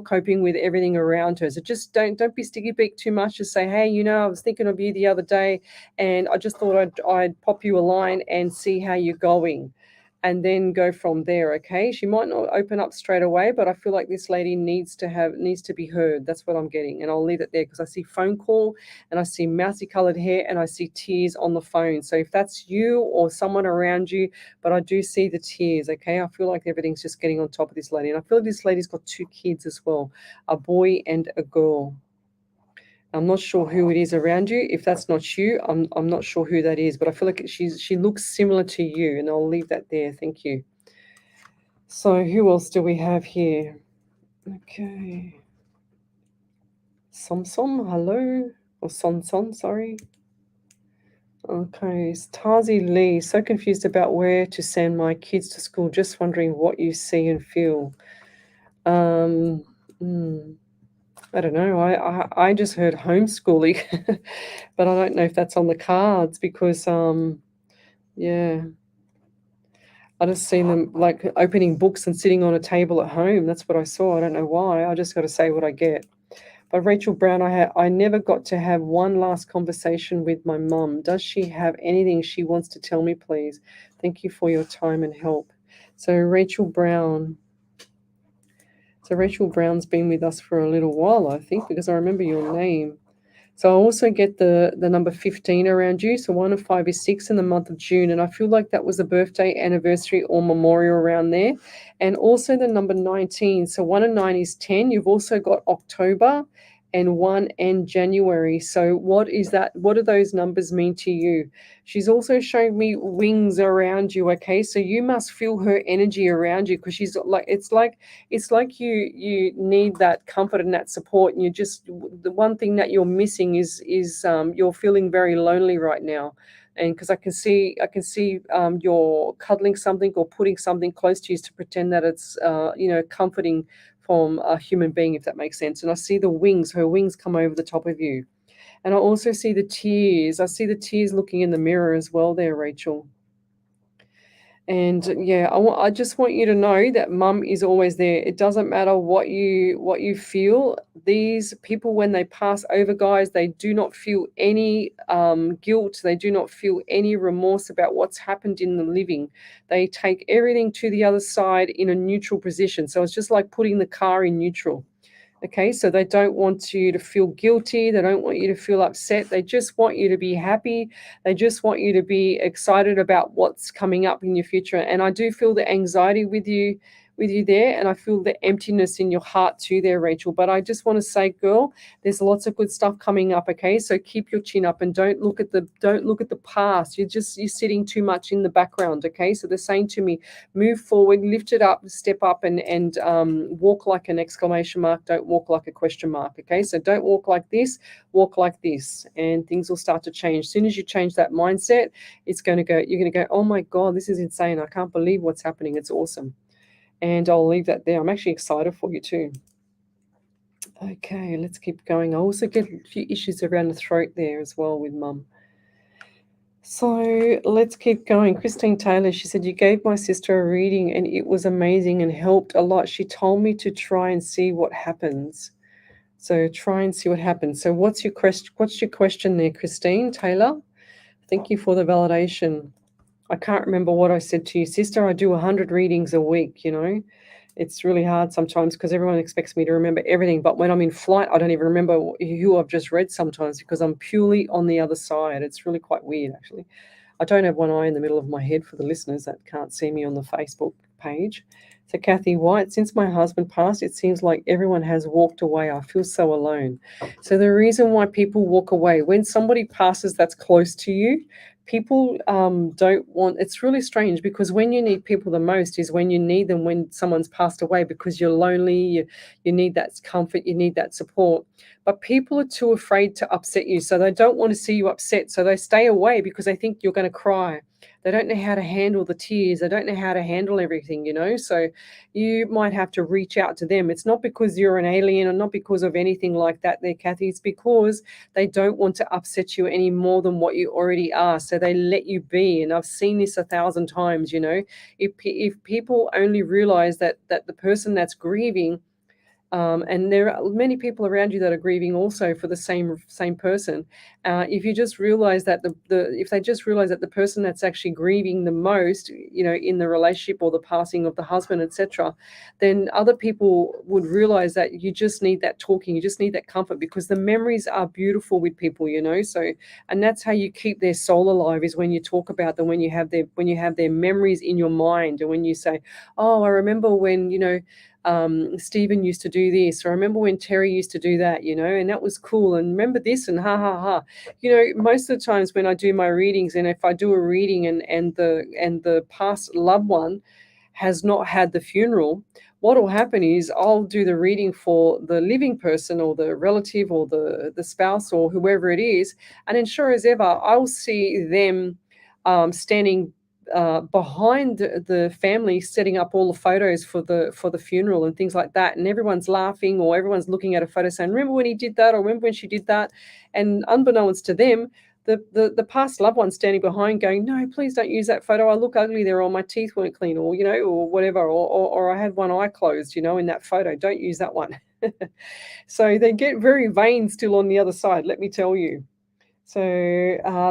coping with everything around her. So just don't be sticky beak too much. Just say, hey, I was thinking of you the other day and I just thought I'd pop you a line and see how you're going. And then go from there, okay? She might not open up straight away, but I feel like this lady needs to be heard. That's what I'm getting. And I'll leave it there because I see phone call and I see mousy colored hair and I see tears on the phone. So if that's you or someone around you, but I do see the tears, okay? I feel like everything's just getting on top of this lady. And I feel like this lady's got 2 kids as well, a boy and a girl. I'm not sure who it is around you. If that's not you, I'm not sure who that is, but I feel like she looks similar to you, and I'll leave that there. Thank you. So who else do we have here? Okay. Somsom, hello. Or Sonson, sorry. Okay. Tazi Lee, so confused about where to send my kids to school. Just wondering what you see and feel. I don't know. I just heard homeschooling, but I don't know if that's on the cards because, yeah. I just seen them like opening books and sitting on a table at home. That's what I saw. I don't know why. I just got to say what I get. But Rachel Brown, I never got to have one last conversation with my mum. Does she have anything she wants to tell me, please? Thank you for your time and help. So Rachel Brown. So Rachel Brown's been with us for a little while, I think, because I remember your name. So I also get the number 15 around you. So 1 and 5 is 6 in the month of June. And I feel like that was a birthday, anniversary, or memorial around there. And also the number 19. So 1 and 9 is 10. You've also got October and 1 and January. So what is that? What do those numbers mean to you? She's also showing me wings around you, okay? So you must feel her energy around you because she's like, it's like you need that comfort and that support, and you just, the one thing that you're missing is you're feeling very lonely right now. And because I can see you're cuddling something or putting something close to you to pretend that it's comforting from a human being, if that makes sense. And I see the wings, her wings come over the top of you. And I also see the tears. I see the tears looking in the mirror as well there, Rachel. And yeah, I just want you to know that mum is always there. It doesn't matter what you feel. These people, when they pass over, guys, they do not feel any guilt. They do not feel any remorse about what's happened in the living. They take everything to the other side in a neutral position. So it's just like putting the car in neutral. Okay, so they don't want you to feel guilty. They don't want you to feel upset. They just want you to be happy. They just want you to be excited about what's coming up in your future. And I do feel the anxiety with you there, and I feel the emptiness in your heart too there, Rachel. But I just want to say, girl, there's lots of good stuff coming up. Okay, so keep your chin up and don't look at the past. You're sitting too much in the background. Okay, so they're saying to me, move forward, lift it up, step up, and walk like an exclamation mark. Don't walk like a question mark. Okay, so don't walk like this, walk like this, and things will start to change. As soon as you change that mindset, you're going to go, oh my God, this is insane. I can't believe what's happening. It's awesome. And I'll leave that there. I'm actually excited for you too. Okay, let's keep going. I also get a few issues around the throat there as well with mum. So let's keep going. Christine Taylor, she said, you gave my sister a reading and it was amazing and helped a lot. She told me to try and see what happens. So try and see what happens. So what's your question there, Christine Taylor? Thank you for the validation. I can't remember what I said to you, sister. I do 100 readings a week, It's really hard sometimes because everyone expects me to remember everything. But when I'm in flight, I don't even remember who I've just read sometimes because I'm purely on the other side. It's really quite weird, actually. I don't have one eye in the middle of my head for the listeners that can't see me on the Facebook page. So Kathy White, since my husband passed, it seems like everyone has walked away. I feel so alone. So the reason why people walk away, when somebody passes that's close to you, people don't want, it's really strange because when you need people the most is when you need them when someone's passed away because you're lonely, you need that comfort, you need that support. But people are too afraid to upset you. So they don't want to see you upset. So they stay away because they think you're going to cry. They don't know how to handle the tears. They don't know how to handle everything, So you might have to reach out to them. It's not because you're an alien or not because of anything like that there, Kathy. It's because they don't want to upset you any more than what you already are. So they let you be. And I've seen this 1,000 times, If people only realize that the person that's grieving, and there are many people around you that are grieving also for the same person. If you just realize that if they just realize that the person that's actually grieving the most, in the relationship or the passing of the husband, etc., then other people would realize that you just need that talking, you just need that comfort because the memories are beautiful with people, So, and that's how you keep their soul alive is when you talk about them, when you have their memories in your mind, and when you say, oh, I remember when Stephen used to do this, or I remember when Terry used to do that, and that was cool, and remember this, and ha ha ha. Most of the times when I do my readings, and if I do a reading and the past loved one has not had the funeral, what will happen is I'll do the reading for the living person or the relative or the spouse or whoever it is, and then sure as ever, I'll see them standing behind the family, setting up all the photos for the funeral and things like that, and everyone's laughing or everyone's looking at a photo saying, remember when he did that, or remember when she did that, and unbeknownst to them, the past loved one standing behind going, no, please don't use that photo, I look ugly there, or my teeth weren't clean, or or whatever, or I had one eye closed, in that photo, don't use that one. So they get very vain still on the other side, let me tell you. So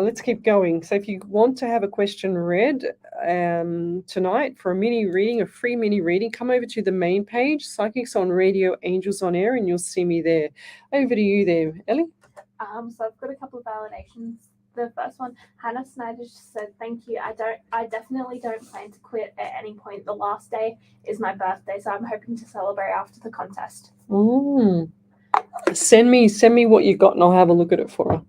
let's keep going. So if you want to have a question read tonight for a free mini reading, come over to the main page, Psychics on Radio, Angels on Air, and you'll see me there. Over to you there, Ellie. So I've got a couple of validations. The first one, Hannah Snyder just said, thank you. I definitely don't plan to quit at any point. The last day is my birthday, so I'm hoping to celebrate after the contest. Send me what you got and I'll have a look at it for her.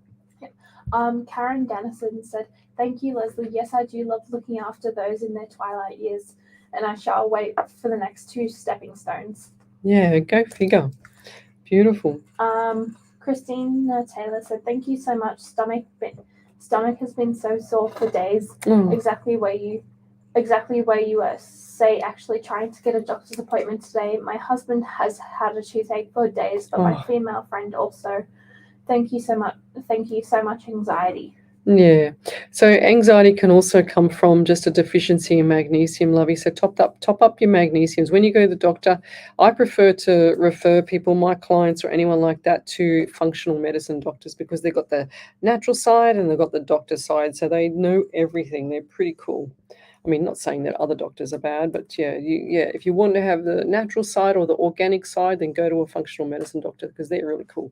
Karen Dennison said, thank you, Lesley. Yes, I do love looking after those in their twilight years, and I shall wait for the next 2 stepping stones. Yeah, go figure. Beautiful. Christina Taylor said, thank you so much. Stomach Stomach has been so sore for days. Mm. Exactly where you were. Say actually trying to get a doctor's appointment today. My husband has had a toothache for days, but my Oh. female friend also. Thank you so much. Anxiety. Yeah. So anxiety can also come from just a deficiency in magnesium, Lovey. So top up your magnesiums. When you go to the doctor, I prefer to refer people, my clients or anyone like that, to functional medicine doctors because they've got the natural side and they've got the doctor side. So they know everything. They're pretty cool. I mean, not saying that other doctors are bad, but if you want to have the natural side or the organic side, then go to a functional medicine doctor because they're really cool.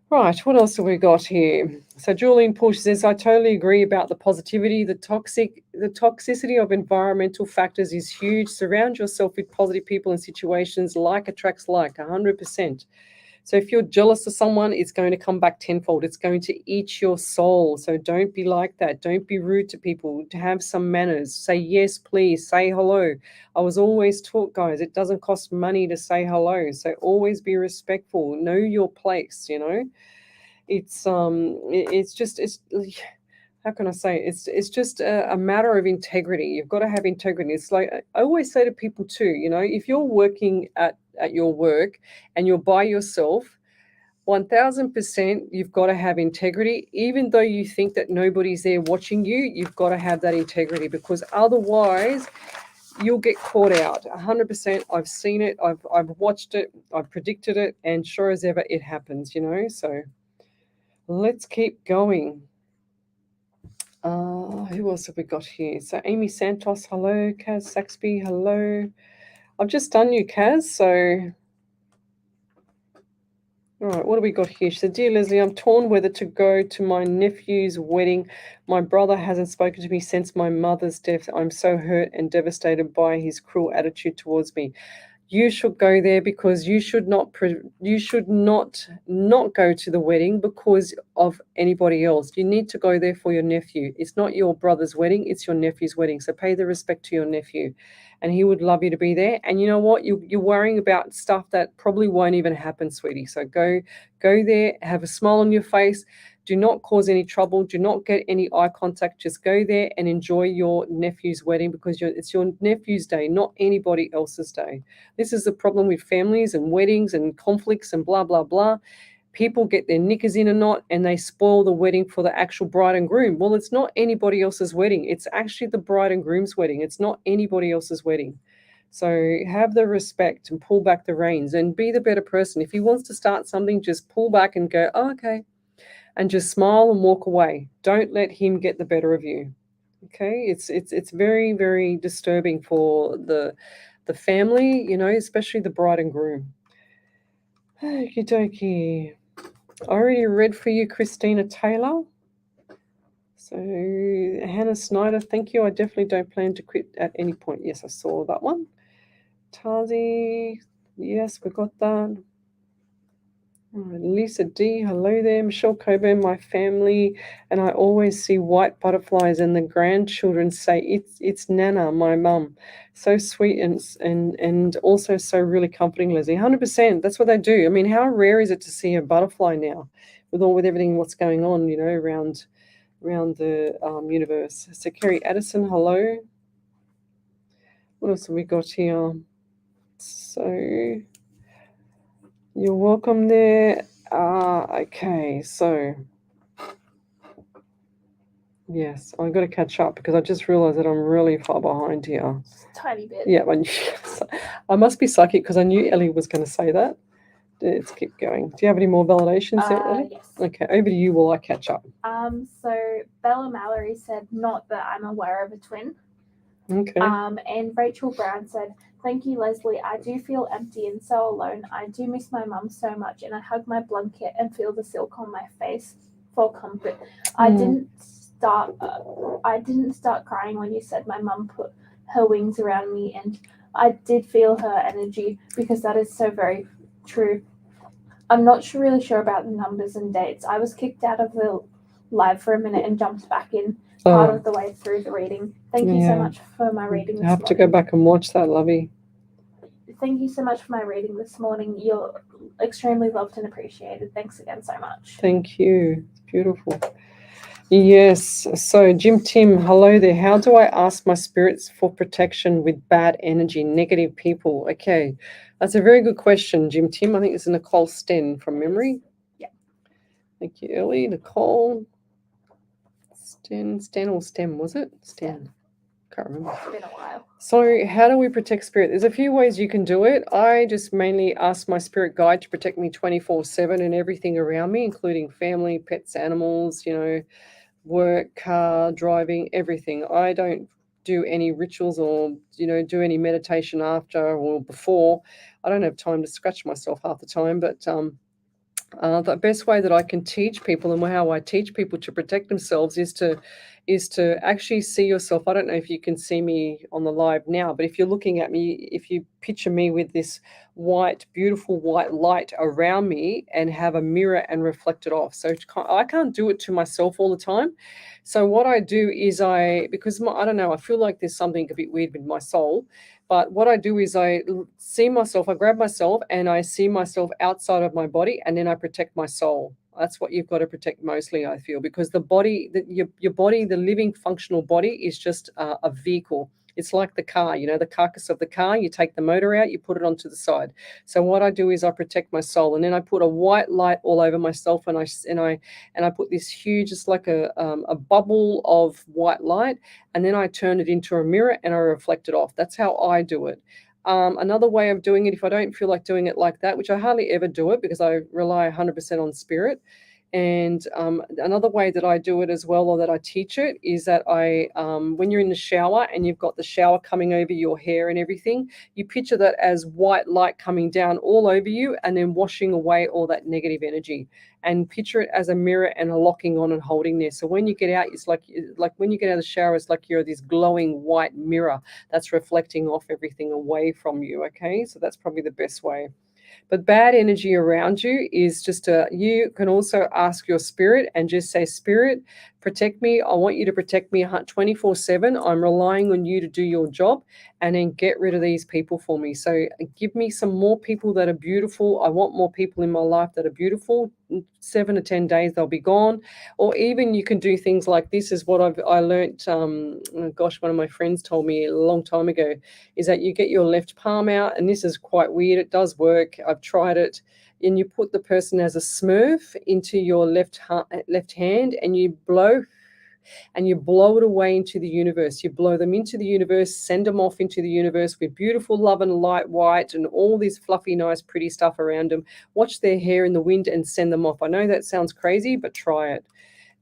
Right, what else have we got here? So Julian Push says, I totally agree about the positivity. The toxicity of environmental factors is huge. Surround yourself with positive people and situations. Like attracts like, 100%. So if you're jealous of someone, it's going to come back tenfold. It's going to eat your soul. So don't be like that. Don't be rude to people. To have some manners. Say yes, please. Say hello. I was always taught, guys, it doesn't cost money to say hello. So always be respectful. Know your place, you know. It's how can I say it's just a matter of integrity. You've got to have integrity. It's like I always say to people too, you know, if you're working at your work and you're by yourself, 1000% you've got to have integrity. Even though you think that nobody's there watching you, you've got to have that integrity because otherwise you'll get caught out. 100%. I've seen it. I've watched it. I've predicted it, and sure as ever it happens, you know. So let's keep going. Who else have we got here? So Amy Santos, hello. Kaz Saxby, hello. I've just done you, Kaz. So, all right, what do we got here? She said, Dear Lesley, I'm torn whether to go to my nephew's wedding. My brother hasn't spoken to me since my mother's death. I'm so hurt and devastated by his cruel attitude towards me. You should go there because you should not go to the wedding because of anybody else. You need to go there for your nephew. It's not your brother's wedding, it's your nephew's wedding. So pay the respect to your nephew and he would love you to be there. And you know what? You're worrying about stuff that probably won't even happen, sweetie. So go there, have a smile on your face. Do not cause any trouble. Do not get any eye contact. Just go there and enjoy your nephew's wedding because it's your nephew's day, not anybody else's day. This is the problem with families and weddings and conflicts and blah, blah, blah. People get their knickers in a knot and they spoil the wedding for the actual bride and groom. Well, it's not anybody else's wedding. It's actually the bride and groom's wedding. It's not anybody else's wedding. So have the respect and pull back the reins and be the better person. If he wants to start something, just pull back and go, oh, okay. And just smile and walk away. Don't let him get the better of you. Okay, it's very, very disturbing for the family, you know, especially the bride and groom. Okie dokie. I already read for you Christina Taylor. So Hannah Snyder, thank you. I definitely don't plan to quit at any point. Yes, I saw that one. Tazi, yes, we got that. Lisa D, hello there. Michelle Coburn, my family, and I always see white butterflies, and the grandchildren say it's Nana, my mum. So sweet and also so really comforting, Leslie. 100%. That's what they do. I mean, how rare is it to see a butterfly now, with everything what's going on, you know, around the universe. So Kerry Addison, hello. What else have we got here? So. You're welcome there. Okay, so yes, I've got to catch up because I just realized that I'm really far behind here. Just a tiny bit. Yeah, I must be psychic because I knew Ellie was going to say that. Let's keep going. Do you have any more validations there, Ellie? Yes. Okay, over to you while I catch up. So Bella Mallory said, not that I'm aware of a twin. Okay. And Rachel Brown said, thank you, Leslie. I do feel empty and so alone. I do miss my mum so much, and I hug my blanket and feel the silk on my face for comfort. I didn't start crying when you said my mum put her wings around me, and I did feel her energy because that is so very true. I'm not really sure about the numbers and dates. I was kicked out of the live for a minute and jumped back in part of the way through the reading. Thank you so much for my reading this morning. I have to go back and watch that, lovey. Thank you so much for my reading this morning. You're extremely loved and appreciated. Thanks again so much. Thank you. It's beautiful. Yes. So, Jim Tim, hello there. How do I ask my spirits for protection with bad energy, negative people? Okay. That's a very good question, Jim Tim. I think it's Nicole Sten from memory. Yeah. Thank you, Ellie. Nicole Sten or Stem, was it? Sten. Can't remember. It's been a while. So, how do we protect spirit? There's a few ways you can do it. I just mainly ask my spirit guide to protect me 24/7 and everything around me, including family, pets, animals, work, car, driving, everything. I don't do any rituals or, do any meditation after or before. I don't have time to scratch myself half the time, but the best way that I can teach people and how I teach people to protect themselves is to actually see yourself. I don't know if you can see me on the live now, but if you're looking at me, if you picture me with this beautiful white light around me and have a mirror and reflect it off. So I can't do it to myself all the time. So what I do is I don't know, I feel like there's something a bit weird with my soul. But what I do is I grab myself and I see myself outside of my body, and then I protect my soul. That's what you've got to protect mostly, I feel, because the body, your body, the living functional body is just a vehicle. It's like the car, the carcass of the car. You take the motor out, you put it onto the side. So what I do is I protect my soul, and then I put a white light all over myself, and I put this huge, it's like a bubble of white light, and then I turn it into a mirror and I reflect it off. That's how I do it. Another way of doing it, if I don't feel like doing it like that, which I hardly ever do it because I rely 100% on spirit. And another way that I do it as well, or that I teach it, is that when you're in the shower and you've got the shower coming over your hair and everything, you picture that as white light coming down all over you and then washing away all that negative energy. And picture it as a mirror and a locking on and holding there. So when you get out, it's like when you get out of the shower, it's like you're this glowing white mirror that's reflecting off everything away from you. Okay, so that's probably the best way. But bad energy around you is you can also ask your spirit and just say, Spirit, protect me. I want you to protect me 24/7. I'm relying on you to do your job, and then get rid of these people for me. So give me some more people that are beautiful. I want more people in my life that are beautiful. 7 to 10 days, they'll be gone. Or even you can do things like this is what I learned. One of my friends told me a long time ago, is that you get your left palm out, and this is quite weird. It does work. I've tried it. And you put the person as a smurf into your left hand, and you blow it away into the universe. You blow them into the universe, send them off into the universe with beautiful love and light white and all this fluffy, nice, pretty stuff around them. Watch their hair in the wind and send them off. I know that sounds crazy, but try it.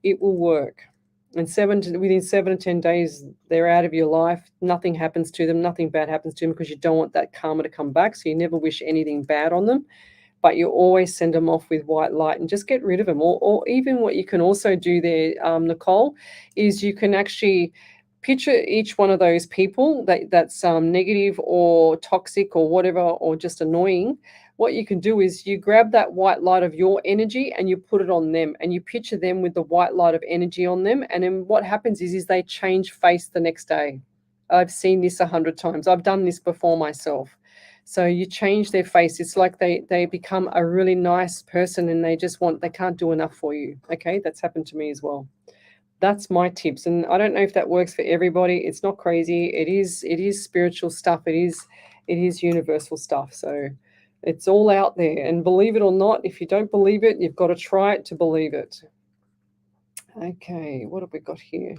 It will work. And within 7 to 10 days, they're out of your life. Nothing happens to them. Nothing bad happens to them, because you don't want that karma to come back. So you never wish anything bad on them, but you always send them off with white light and just get rid of them. Or even what you can also do there, Nicole, is you can actually picture each one of those people that's negative or toxic or whatever, or just annoying. What you can do is you grab that white light of your energy and you put it on them, and you picture them with the white light of energy on them. And then what happens is they change face the next day. I've seen this 100 times. I've done this before myself. So you change their face. It's like they become a really nice person, and they can't do enough for you. Okay, that's happened to me as well. That's my tips, and I don't know if that works for everybody. It's not crazy. It is spiritual stuff. It is universal stuff. So it's all out there, and believe it or not, if you don't believe it, you've got to try it to believe it. Okay, what have we got here?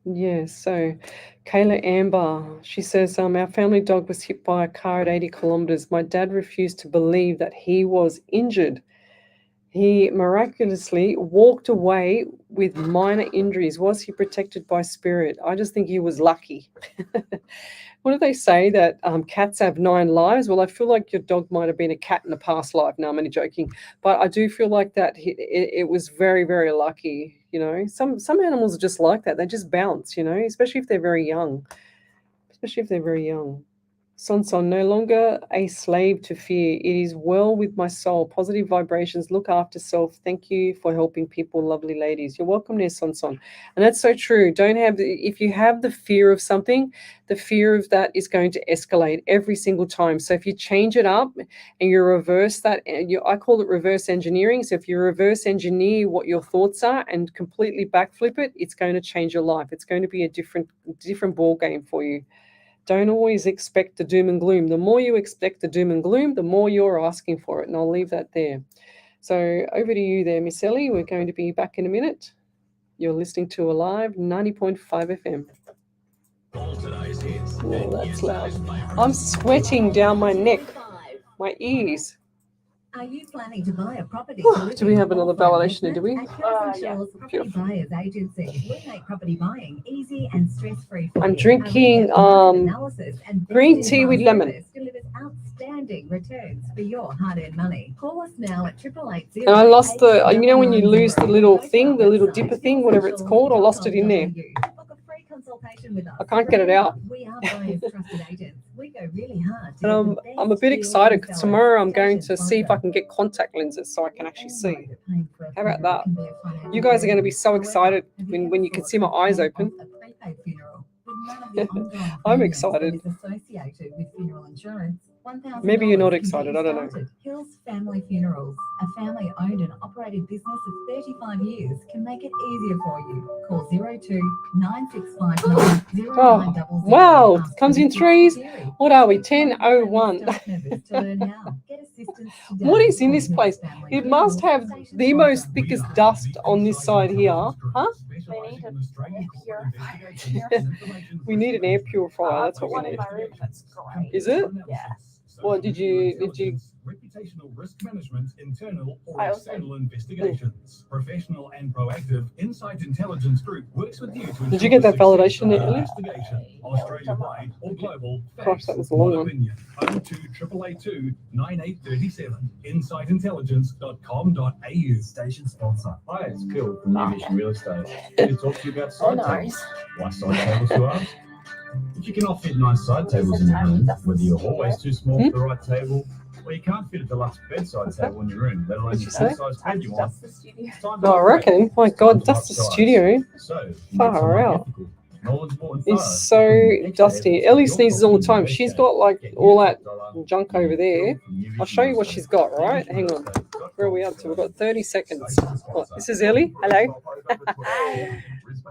Yes, so Kayla Amber, she says, our family dog was hit by a car at 80 kilometers. My dad refused to believe that he was injured. He miraculously walked away with minor injuries. Was he protected by spirit? I just think he was lucky. What do they say, that cats have 9 lives? Well, I feel like your dog might have been a cat in a past life. No, I'm only joking. But I do feel like that it was very, very lucky. Some animals are just like that. They just bounce, especially if they're very young. Sonson, no longer a slave to fear. It is well with my soul. Positive vibrations. Look after self. Thank you for helping people, lovely ladies. You're welcome there, Sonson. And that's so true. If you have the fear of something, the fear of that is going to escalate every single time. So if you change it up and you reverse that, I call it reverse engineering. So if you reverse engineer what your thoughts are and completely backflip it, it's going to change your life. It's going to be a different ball game for you. Don't always expect the doom and gloom. The more you expect the doom and gloom, the more you're asking for it. And I'll leave that there. So over to you there, Miss Ellie. We're going to be back in a minute. You're listening to Alive 90.5 FM. Oh, that's loud. I'm sweating down my neck, my ears. Are you planning to buy a property? Do we have another validation, do we? At Hills and Yeah. Shores Property Buyers Agency, we make property buying easy and stress-free for I'm you. drinking Our in-depth analysis and green best tea with in-class lemon. service delivers outstanding returns for your hard-earned money. Call us now at 8880. And I lost when you lose the little thing, the little dipper thing, whatever it's called, I lost it in there. Book a free consultation with us. I can't get it out. We are buyers trusted agents. We go really hard to And get the I'm a best bit deal excited for because sellers. tomorrow I'm going to Station see if I sponsor. can get contact lenses so I can actually see. How about that? You guys are going to be so However, excited have when you can thought see my of eyes paying open. off a prepaid funeral with none of the ongoing I'm premiums excited. that is associated with funeral insurance? $1,000 Maybe you're not can get excited, you I don't know. started. Hills Family Funerals, a family-owned and operated business of 35 years, can make it easier for you. Call 02 9659 0900. Wow, Ask comes for in Mrs. threes. Thierry. What are we? Speak to one of the 10:01. staff members to learn how. Get assistance today. What is in Call this Hills place? Family It must Funerals, have station the sponsor. most thickest dust on this side here. Huh? They need an air purifier. We need an air purifier. That's what one we in need. my room. That's great. Is it? Yeah. What did you? Reputational risk management, internal or I also- external investigations. Professional and proactive Insight Intelligence Group works with you to Did you get that validation there, Ellie? investigation, Australia-wide or global. Gosh, that was a long one. Opinion. 02 888 9837. Insightintelligence.com.au. Station sponsor. Hi, it's Phil from New Vision Real Estate. Here to talk to you about Oh, side nice. tables. Why side tables, you ask? If you cannot fit nice side tables in your room, whether your hallway's too small for the right table, or you can't fit a deluxe bedside table in your room, let alone What'd the you say? size bed you want, That's the studio. it's time to Oh, I upgrade. reckon. My God, Time to that's the upsize. studio. So, you get Far somewhere out. ethical. Knowledge more and It's fast. so Next dusty. table, Ellie your sneezes all the property time. in She's best got like shape. all that Get junk over there. Phil from New I'll Vision show you Real what Estate. she's got, right? New Hang Vision on. Real Estate. Where are we up to? We've got 30 seconds. Station Oh, sponsor. this is Ellie. Hello.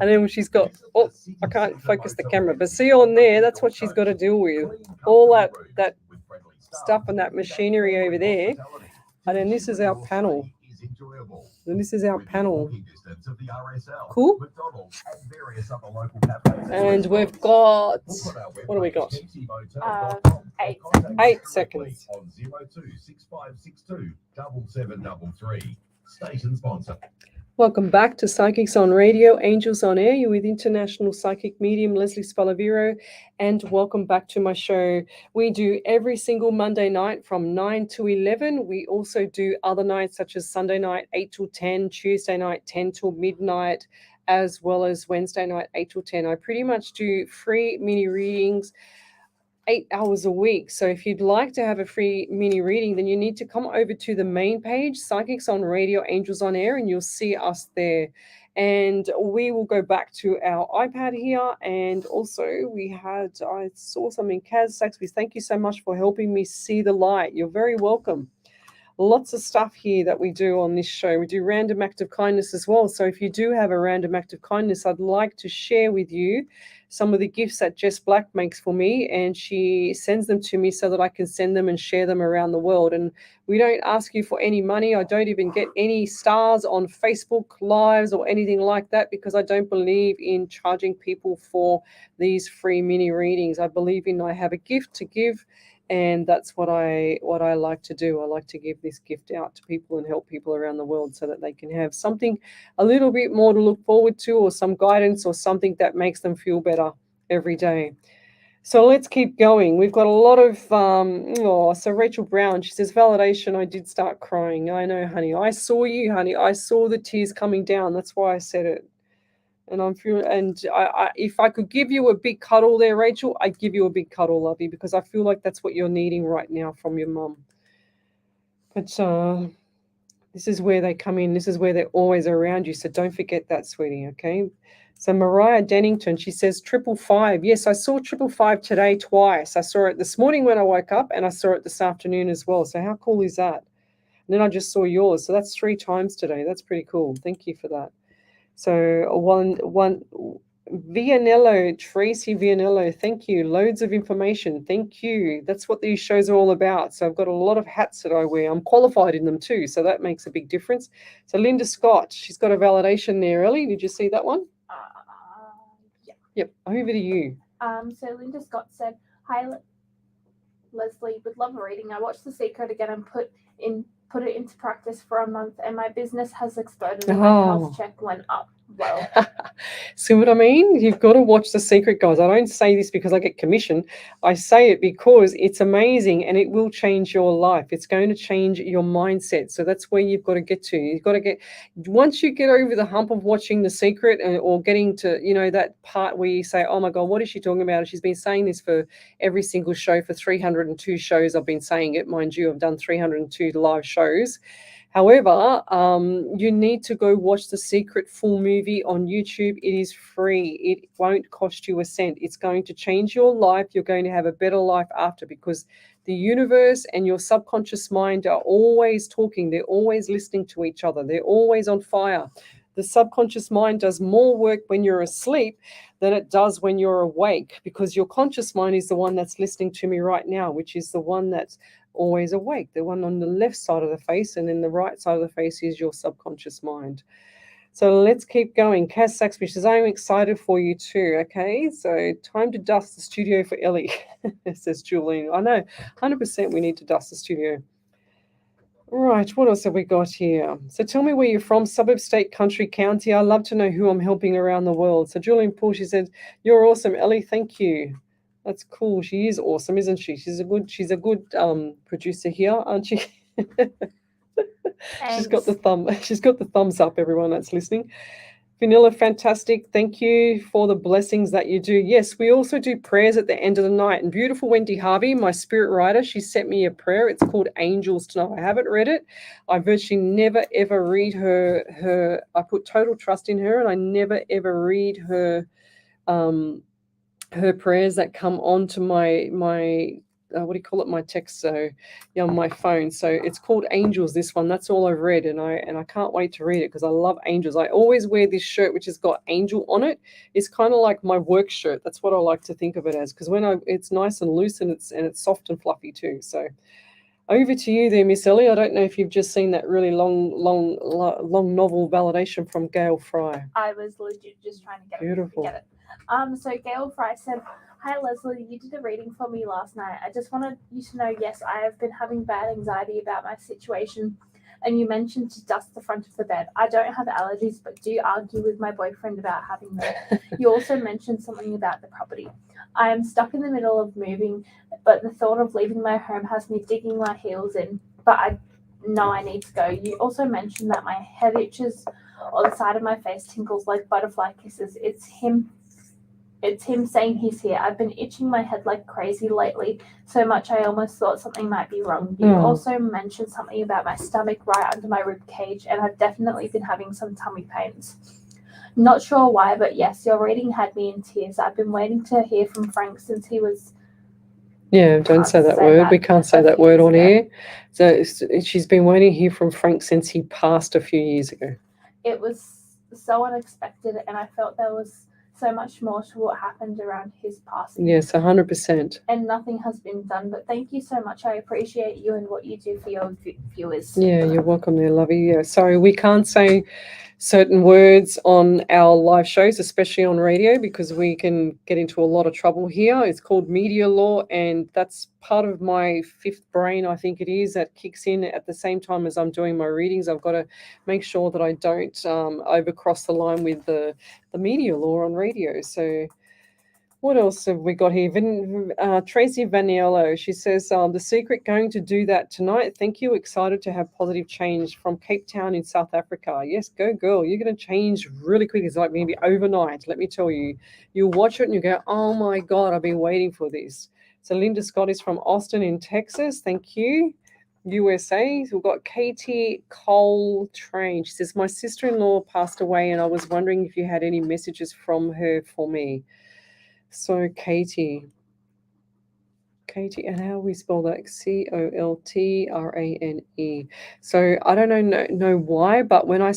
And then she's got, oh, I can't focus the camera, but see on there, that's what she's got to deal with. All that stuff and that machinery over there. And then this is our panel. And this is our panel. Cool. And we've got, what do we got? 8 seconds. 8 seconds. On 02-6562-7733. Station sponsor. Welcome back to Psychics on Radio, Angels on Air. You're with International Psychic Medium Lesley Spaliviero, and welcome back to my show. We do every single Monday night from 9 to 11. We also do other nights such as Sunday night 8 till 10, Tuesday night 10 till midnight, as well as Wednesday night 8 till 10. I pretty much do free mini readings 8 hours a week. So if you'd like to have a free mini reading, then you need to come over to the main page, Psychics on Radio, Angels on Air, and you'll see us there. And we will go back to our iPad here. And also I saw something, Kaz Saxby, thank you so much for helping me see the light. You're very welcome. Lots of stuff here that we do on this show. We do random act of kindness as well. So if you do have a random act of kindness, I'd like to share with you some of the gifts that Jess Black makes for me, and she sends them to me so that I can send them and share them around the world. And we don't ask you for any money. I don't even get any stars on Facebook Lives or anything like that, because I don't believe in charging people for these free mini readings. I believe in I have a gift to give, and that's what I like to do. I like to give this gift out to people and help people around the world so that they can have something a little bit more to look forward to, or some guidance or something that makes them feel better every day. So let's keep going. We've got a lot of, so Rachel Brown, she says, validation, I did start crying. I know, honey. I saw you, honey. I saw the tears coming down. That's why I said it. And if I could give you a big cuddle there, Rachel, I'd give you a big cuddle, lovey, because I feel like that's what you're needing right now from your mum. But this is where they come in. This is where they're always around you. So don't forget that, sweetie, okay? So Mariah Dennington, she says 555. Yes, I saw 555 today twice. I saw it this morning when I woke up, and I saw it this afternoon as well. So how cool is that? And then I just saw yours. So that's 3 times today. That's pretty cool. Thank you for that. So one Vianello, Tracy Vianello, thank you. Loads of information. Thank you. That's what these shows are all about. So I've got a lot of hats that I wear. I'm qualified in them too, so that makes a big difference. So Linda Scott, she's got a validation there. Ellie, did you see that one? Yeah. Yep. Over to you. So Linda Scott said, "Hi, Leslie. Would love a reading. I watched The Secret again and put it into practice for a month, and my business has exploded and my health check went up. Well, see what I mean? You've got to watch The Secret, guys. I don't say this because I get commission. I say it because it's amazing and it will change your life. It's going to change your mindset. So that's where you've got to get to. You've got to get, once you get over the hump of watching The Secret or getting to, that part where you say, oh my God, what is she talking about? She's been saying this for every single show for 302 shows. I've been saying it. Mind you, I've done 302 live shows. However, you need to go watch The Secret full movie on YouTube. It is free. It won't cost you a cent. It's going to change your life. You're going to have a better life after, because the universe and your subconscious mind are always talking. They're always listening to each other. They're always on fire. The subconscious mind does more work when you're asleep than it does when you're awake, because your conscious mind is the one that's listening to me right now, which is the one that's always awake, the one on the left side of the face, and then the right side of the face is your subconscious mind. So let's keep going. Cass Saxby says, I'm excited for you too. Okay, so time to dust the studio for Ellie, says Julian. I know, 100% we need to dust the studio. Right, what else have we got here? So tell me where you're from, suburb, state, country, county. I love to know who I'm helping around the world. So Julian Poole, she said, you're awesome, Ellie, thank you. That's cool. She is awesome, isn't she? She's a good producer here, aren't she? She's got the thumbs up, everyone that's listening. Vanilla, fantastic. Thank you for the blessings that you do. Yes, we also do prayers at the end of the night. And beautiful Wendy Harvey, my spirit writer, she sent me a prayer. It's called Angels Tonight. I haven't read it. I virtually never, ever read her. I put total trust in her, and I never, ever read her prayers that come onto my what do you call it, my text, so on my phone. So it's called Angels, this one. That's all I've read, and I can't wait to read it because I love angels. I always wear this shirt which has got angel on it. It's kind of like my work shirt. That's what I like to think of it as, because it's nice and loose, and it's soft and fluffy too. So over to you there, Miss Ellie. I don't know if you've just seen that really long novel validation from Gail Fry. I was legit just trying to get Beautiful. Get it. So Gail Fry said, hi Leslie, you did a reading for me last night. I just wanted you to know, yes, I have been having bad anxiety about my situation, and you mentioned to dust the front of the bed. I don't have allergies, but do argue with my boyfriend about having them. You also mentioned something about the property. I am stuck in the middle of moving, but the thought of leaving my home has me digging my heels in, but I know I need to go. You also mentioned that my head itches or the side of my face tingles like butterfly kisses. It's him saying he's here. I've been itching my head like crazy lately, so much I almost thought something might be wrong. You also mentioned something about my stomach right under my rib cage, and I've definitely been having some tummy pains. Not sure why, but yes, your reading had me in tears. I've been waiting to hear from Frank since he was... Yeah, don't say that word. We can't say that word on air. So she's been waiting to hear from Frank since he passed a few years ago. It was so unexpected, and I felt there was so much more to what happened around his passing. Yes, 100%. And nothing has been done, but thank you so much. I appreciate you and what you do for your viewers. Yeah, you're welcome there, lovey. Yeah, sorry, we can't say certain words on our live shows, especially on radio, because we can get into a lot of trouble here. It's called media law, and that's part of my fifth brain, I think it is, that kicks in at the same time as I'm doing my readings. I've got to make sure that I don't overcross the line with the media law on radio. So What else have we got here? Tracy Vaniello, she says, the secret going to do that tonight. Thank you. Excited to have positive change from Cape Town in South Africa. Yes, go girl. You're going to change really quick. It's like maybe overnight. Let me tell you. You'll watch it and you go, oh my God, I've been waiting for this. So Linda Scott is from Austin in Texas. Thank you. USA. We've got Katie Coltrane. She says, my sister-in-law passed away and I was wondering if you had any messages from her for me. So Katie, and how we spell that? Coltrane. So I don't know why, but when I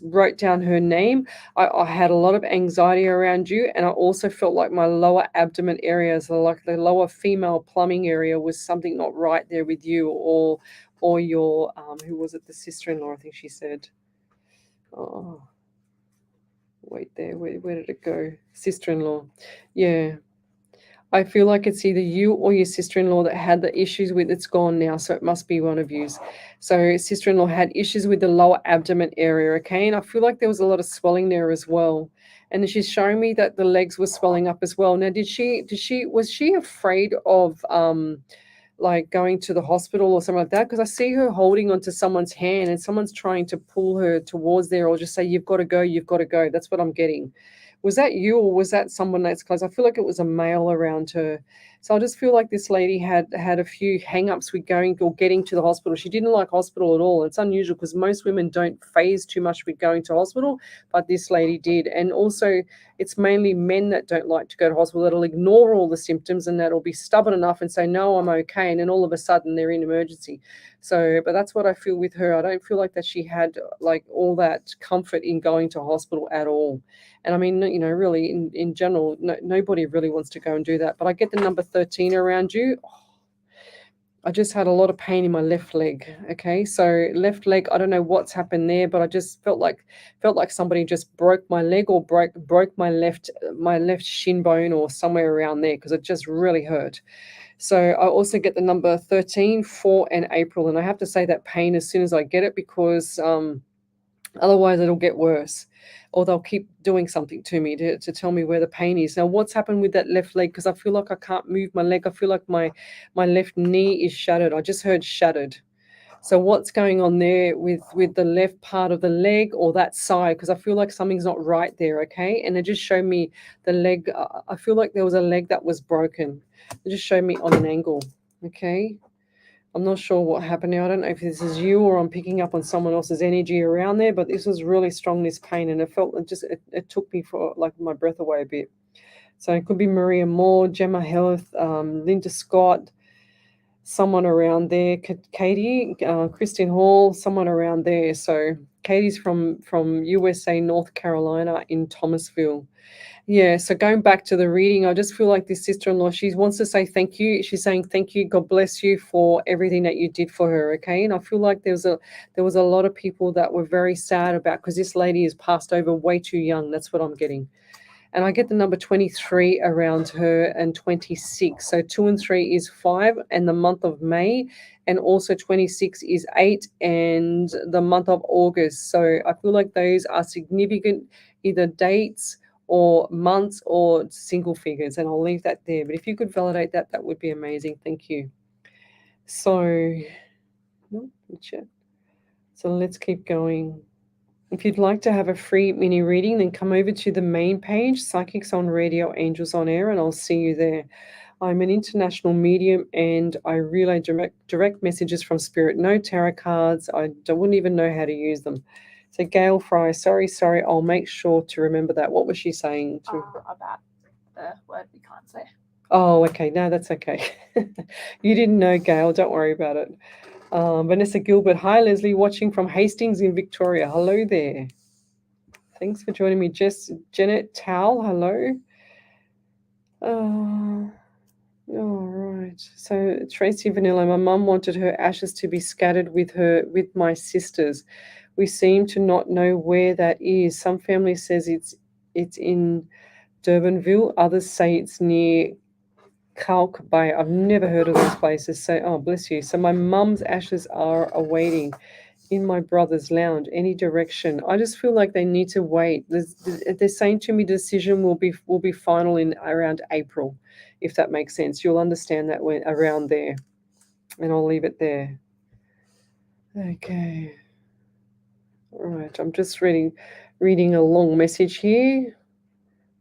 wrote down her name, I had a lot of anxiety around you, and I also felt like my lower abdomen areas, like the lower female plumbing area, was something not right there with you, or your who was it? The sister-in-law, I think she said. Oh. Wait there, where did it go? Sister-in-law. Yeah. I feel like it's either you or your sister-in-law that had the issues with it's gone now, so it must be one of yous. So sister-in-law had issues with the lower abdomen area, okay? And I feel like there was a lot of swelling there as well. And she's showing me that the legs were swelling up as well. Now, was she afraid of like going to the hospital or something like that? Because I see her holding onto someone's hand and someone's trying to pull her towards there, or just say, you've got to go. That's what I'm getting. Was that you, or was that someone that's close? I feel like it was a male around her. So I just feel like this lady had a few hang-ups with going or getting to the hospital. She didn't like hospital at all. It's unusual because most women don't phase too much with going to hospital, but this lady did. And also, it's mainly men that don't like to go to hospital, that'll ignore all the symptoms and that'll be stubborn enough and say, no, I'm okay. And then all of a sudden they're in emergency. So, but that's what I feel with her. I don't feel like that she had like all that comfort in going to hospital at all. And I mean, really in general, nobody really wants to go and do that. But I get the number 13 around you. I just had a lot of pain in my left leg. Okay, so left leg, I don't know what's happened there, but I just felt like somebody just broke my leg or broke my left shin bone or somewhere around there, because it just really hurt. So I also get the number 13, 4, and April, and I have to say that pain as soon as I get it, because otherwise it'll get worse, or they'll keep doing something to me to tell me where the pain is. Now, what's happened with that left leg? Because I feel like I can't move my leg. I feel like my left knee is shattered. I just heard shattered. So what's going on there with the left part of the leg or that side? Because I feel like something's not right there, okay? And it just showed me the leg. I feel like there was a leg that was broken. It just showed me on an angle, okay? I'm not sure what happened now. I don't know if this is you or I'm picking up on someone else's energy around there, but this was really strong, this pain, and it took me for like my breath away a bit. So it could be Maria Moore, Gemma Health, Linda Scott, someone around there, Katie, Christine Hall, someone around there. So Katie's from USA, North Carolina in Thomasville. Yeah, so going back to the reading, I just feel like this sister-in-law, she wants to say thank you. She's saying thank you, God bless you for everything that you did for her, okay? And I feel like there was a lot of people that were very sad about, because this lady has passed over way too young. That's what I'm getting. And I get the number 23 around her and 26. So 2 and 3 is 5 and the month of May, and also 26 is 8 and the month of August. So I feel like those are significant either dates or months or single figures, and I'll leave that there. But if you could validate that, that would be amazing. Thank you. So let's keep going. If you'd like to have a free mini reading, then come over to the main page, Psychics on Radio, Angels on Air, and I'll see you there. I'm an international medium and I relay direct messages from Spirit. No tarot cards. I wouldn't even know how to use them. So Gail Fry, sorry, I'll make sure to remember that. What was she saying? About the word we can't say. Oh, okay. No, that's okay. You didn't know, Gail. Don't worry about it. Vanessa Gilbert, hi Leslie, watching from Hastings in Victoria. Hello there. Thanks for joining me. Janet Towle, hello. All right. So Tracy Vanilla, my mum wanted her ashes to be scattered with my sisters. We seem to not know where that is. Some family says it's in Durbanville. Others say it's near Kalk Bay. I've never heard of those places. So, oh, bless you. So my mum's ashes are awaiting. in my brother's lounge. Any direction? I just feel like they need to wait. They're saying to me, decision will be final in around April, if that makes sense. You'll understand that when around there, and I'll leave it there. Okay. All right. I'm just reading a long message here.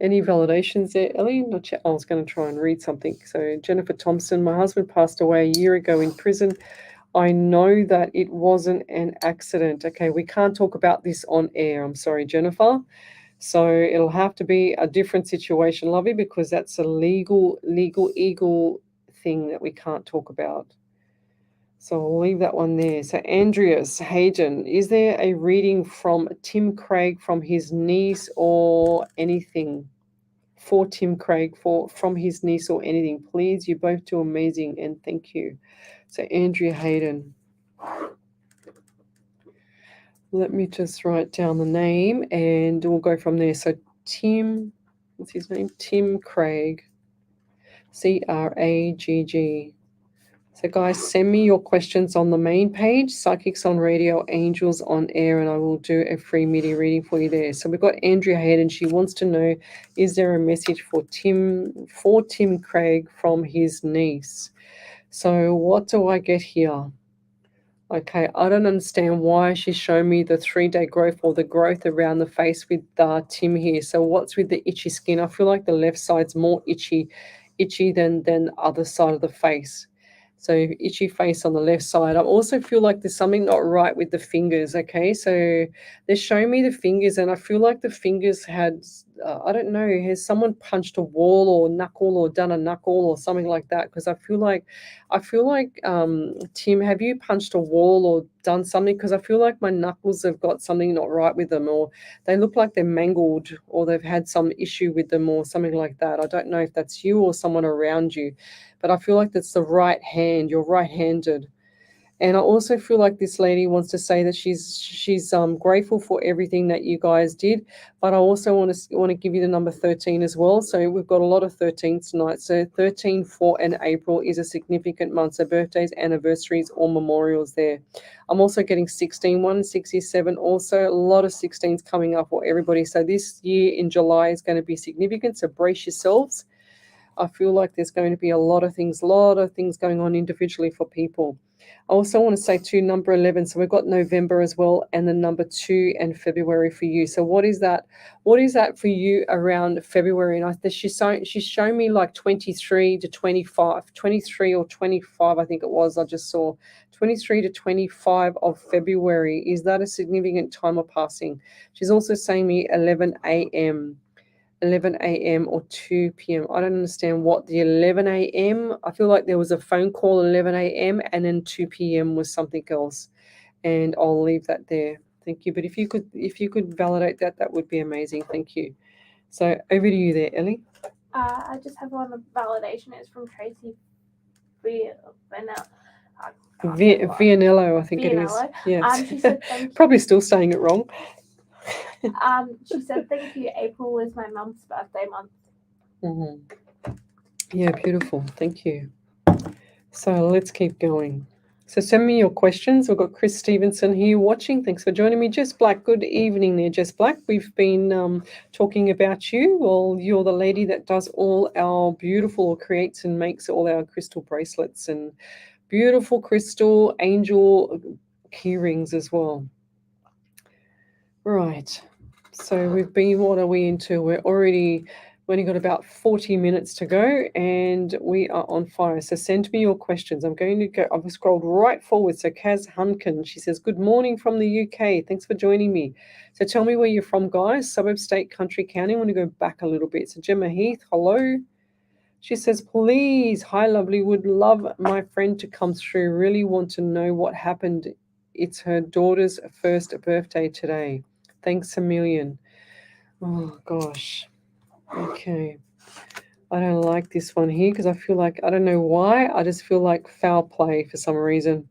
Any validations there, Ellie? I was going to try and read something. So Jennifer Thompson, my husband passed away a year ago in prison. I know that it wasn't an accident. Okay, we can't talk about this on air. I'm sorry, Jennifer. So it'll have to be a different situation, Lovey, because that's a legal thing that we can't talk about. So I'll leave that one there. So Andreas Hayden, is there a reading from Tim Craig from his niece or anything? For Tim Craig, from his niece or anything, please. You both do amazing, and thank you. So Andrea Hayden. Let me just write down the name, and we'll go from there. So Tim, what's his name? Tim Craig, Cragg. So guys, send me your questions on the main page, Psychics on Radio, Angels on Air, and I will do a free media reading for you there. So we've got Andrea Hayden. She wants to know, is there a message for Tim Craig from his niece? So what do I get here? Okay, I don't understand why she's showing me the 3-day growth or the growth around the face with Tim here. So what's with the itchy skin? I feel like the left side's more itchy than the other side of the face. So itchy face on the left side. I also feel like there's something not right with the fingers, okay? So they're showing me the fingers, and I feel like the fingers had, I don't know, has someone punched a wall or knuckle or done a knuckle or something like that? Because I feel like, Tim, have you punched a wall or done something? Because I feel like my knuckles have got something not right with them, or they look like they're mangled, or they've had some issue with them or something like that. I don't know if that's you or someone around you, but I feel like that's the right hand. You're right-handed. And I also feel like this lady wants to say that she's grateful for everything that you guys did, but I also want to give you the number 13 as well. So we've got a lot of 13s tonight. So 13, 4, and April is a significant month. So birthdays, anniversaries, or memorials there. I'm also getting 16, 167. Also a lot of 16s coming up for everybody. So this year in July is going to be significant. So brace yourselves. I feel like there's going to be a lot of things going on individually for people. I also want to say too, number 11. So we've got November as well, and the number 2 and February for you. So what is that? What is that for you around February? And she's showing me like 23 to 25, 23 or 25, I think it was. I just saw 23 to 25 of February. Is that a significant time of passing? She's also saying me 11 a.m. or 2 p.m. I don't understand what the 11 a.m. I feel like there was a phone call 11 a.m. and then 2 p.m. was something else. And I'll leave that there. Thank you. But if you could validate that, that would be amazing. Thank you. So over to you there, Ellie. I just have one validation. It's from Tracy Vianello, I think it is. Yes. She said thank you. Probably still saying it wrong. She said thank you. April was my mum's birthday month. Mm-hmm. Yeah, beautiful. Thank you. So let's keep going. So send me your questions. We've got Chris Stevenson here watching. Thanks for joining me. Jess Black, good evening there, Jess Black. We've been talking about you. Well, you're the lady that does all our beautiful, or creates and makes all our crystal bracelets and beautiful crystal angel key rings as well. Right. So we've been, what are we into? We've only got about 40 minutes to go, and we are on fire. So send me your questions. I'm going to go, I've scrolled right forward. So Kaz Hunkin, she says, good morning from the UK. Thanks for joining me. So tell me where you're from, guys. Suburb, state, country, county. I want to go back a little bit. So Gemma Heath, hello. She says, please, hi, lovely. Would love my friend to come through. Really want to know what happened. It's her daughter's first birthday today. Thanks a million. Oh, gosh. Okay. I don't like this one here because I feel like, I don't know why, I just feel like foul play for some reason.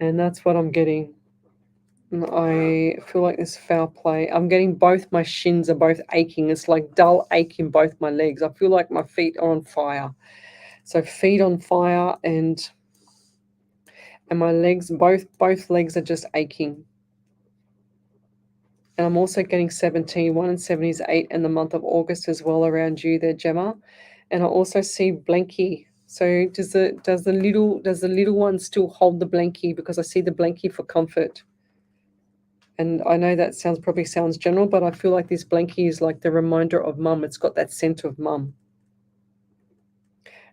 And that's what I'm getting. I feel like there's foul play. I'm getting both my shins are both aching. It's like dull ache in both my legs. I feel like my feet are on fire. So feet on fire, and And my legs, both legs are just aching. And I'm also getting 17. 1 and 7 is 8 in the month of August as well around you there, Gemma. And I also see blankie. So does the little one still hold the blankie? Because I see the blankie for comfort. And I know that probably sounds general, but I feel like this blankie is like the reminder of mum. It's got that scent of mum.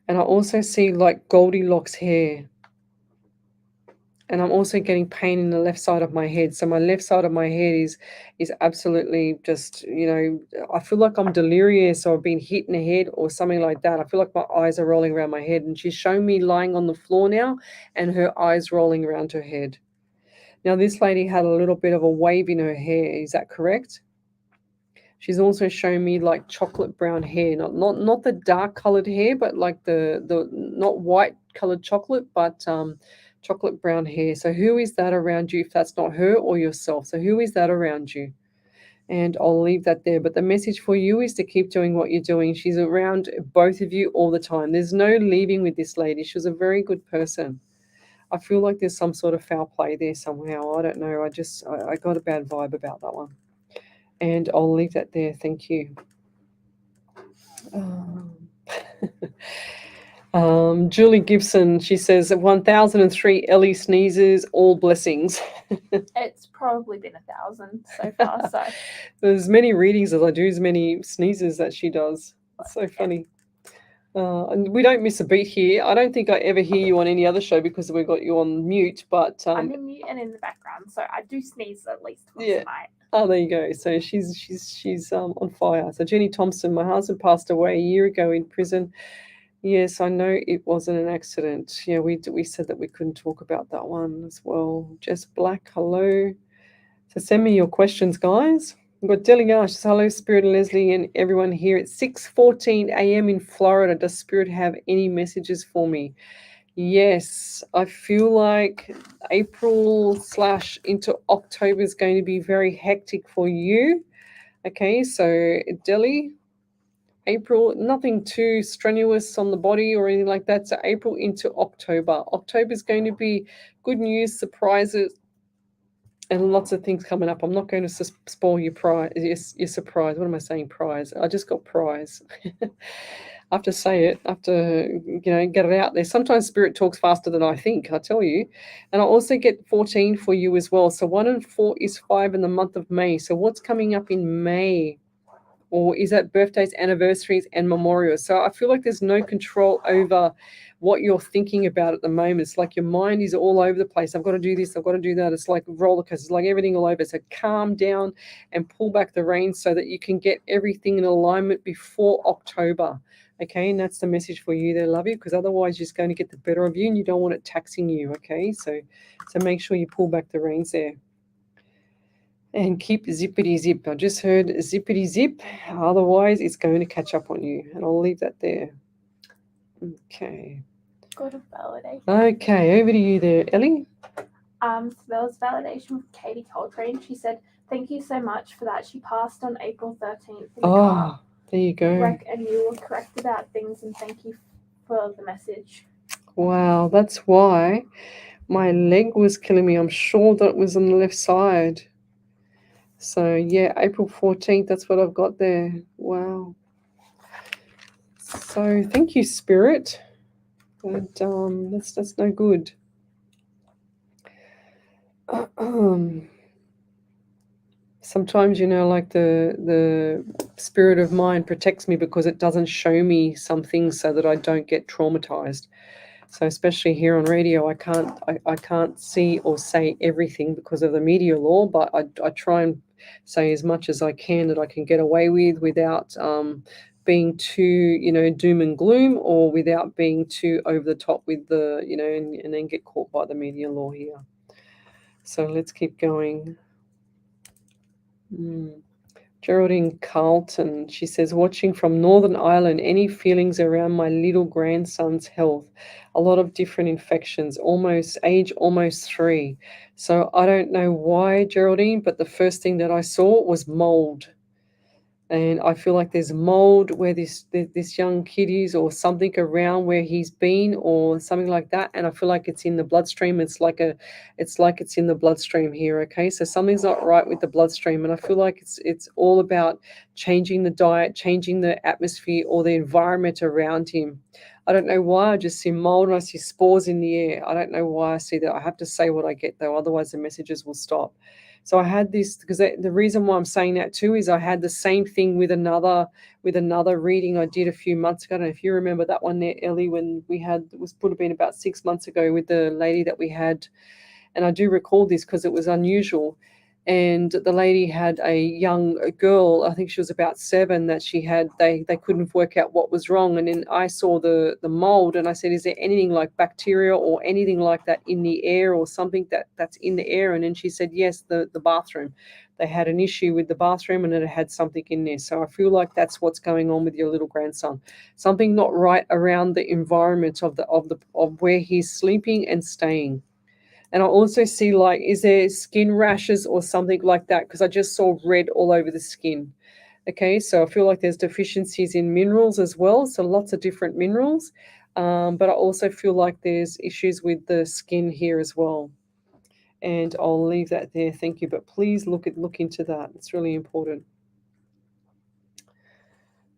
And I also see like Goldilocks hair. And I'm also getting pain in the left side of my head. So my left side of my head is absolutely just, I feel like I'm delirious or being hit in the head or something like that. I feel like my eyes are rolling around my head. And she's showing me lying on the floor now and her eyes rolling around her head. Now, this lady had a little bit of a wave in her hair. Is that correct? She's also showing me like chocolate brown hair, not the dark colored hair, but like the not white colored chocolate, but chocolate brown hair. So who is that around you if that's not her or yourself? So who is that around you? And I'll leave that there. But the message for you is to keep doing what you're doing. She's around both of you all the time. There's no leaving with this lady. She was a very good person. I feel like there's some sort of foul play there somehow. I don't know. I got a bad vibe about that one. And I'll leave that there. Thank you. Julie Gibson, she says 1003 Ellie sneezes, all blessings. It's probably been 1,000 so far. So there's many readings as I do, as many sneezes that she does. It's so funny. And we don't miss a beat here. I don't think I ever hear you on any other show because we've got you on mute. But I'm in mute and in the background, so I do sneeze at least once a night. Oh, there you go. So she's on fire. So Jenny Thompson, my husband passed away a year ago in prison. Yes, I know it wasn't an accident. Yeah, we said that we couldn't talk about that one as well. Jess Black, hello. So send me your questions, guys. We've got Deligash. Hello, Spirit and Lesley and everyone here. It's 6:14 a.m. in Florida. Does Spirit have any messages for me? Yes, I feel like April / into October is going to be very hectic for you. Okay, so Delhi, April, nothing too strenuous on the body or anything like that. So April into October. October is going to be good news, surprises, and lots of things coming up. I'm not going to spoil your surprise. What am I saying? Prize. I just got prize. I have to say it. I have to, get it out there. Sometimes Spirit talks faster than I think, I tell you. And I also get 14 for you as well. So 1 and 4 is 5 in the month of May. So what's coming up in May? Or is that birthdays, anniversaries, and memorials? So I feel like there's no control over what you're thinking about at the moment. It's like your mind is all over the place. I've got to do this. I've got to do that. It's like roller coasters, like everything all over. So calm down and pull back the reins so that you can get everything in alignment before October. Okay, and that's the message for you there, love you, because otherwise you're just going to get the better of you and you don't want it taxing you. Okay, so make sure you pull back the reins there. And keep zippity zip. I just heard zippity zip. Otherwise, it's going to catch up on you. And I'll leave that there. Okay. Got a validation. Okay, over to you there, Ellie. So there was validation with Katie Coltrane. She said, "Thank you so much for that. She passed on April 13th. Oh, there you go. And you were correct about things, and thank you for the message." Wow, that's why my leg was killing me. I'm sure that it was on the left side. So yeah, April 14th, that's what I've got there. Wow. So thank you, Spirit. But that's no good. Sometimes, like the spirit of mine protects me because it doesn't show me some things so that I don't get traumatized. So especially here on radio, I can't see or say everything because of the media law, but I try and say as much as I can that I can get away with without being too, doom and gloom, or without being too over the top with the, and then get caught by the media law here. So let's keep going. Geraldine Carlton, she says, watching from Northern Ireland, any feelings around my little grandson's health? A lot of different infections, almost 3. So I don't know why, Geraldine, but the first thing that I saw was mold. And I feel like there's mold where this young kid is, or something around where he's been, or something like that. And I feel like it's in the bloodstream. It's like it's in the bloodstream here. Okay, so something's not right with the bloodstream, and I feel like it's all about changing the diet, changing the atmosphere or the environment around him. I don't know why. I just see mold and I see spores in the air. I don't know why I see that. I have to say what I get though, otherwise the messages will stop. So I had this because the reason why I'm saying that too is I had the same thing with another reading I did a few months ago. I don't know if you remember that one there, Ellie, when we had, it would have been about 6 months ago with the lady that we had. And I do recall this because it was unusual. And the lady had a young girl, I think she was about 7, that she had, they couldn't work out what was wrong. And then I saw the mold and I said, is there anything like bacteria or anything like that in the air or something that's in the air? And then she said, yes, the bathroom. They had an issue with the bathroom and it had something in there. So I feel like that's what's going on with your little grandson. Something not right around the environment of where he's sleeping and staying. And I also see, like, is there skin rashes or something like that? Because I just saw red all over the skin. Okay, so I feel like there's deficiencies in minerals as well. So lots of different minerals. But I also feel like there's issues with the skin here as well. And I'll leave that there. Thank you. But please look into that. It's really important.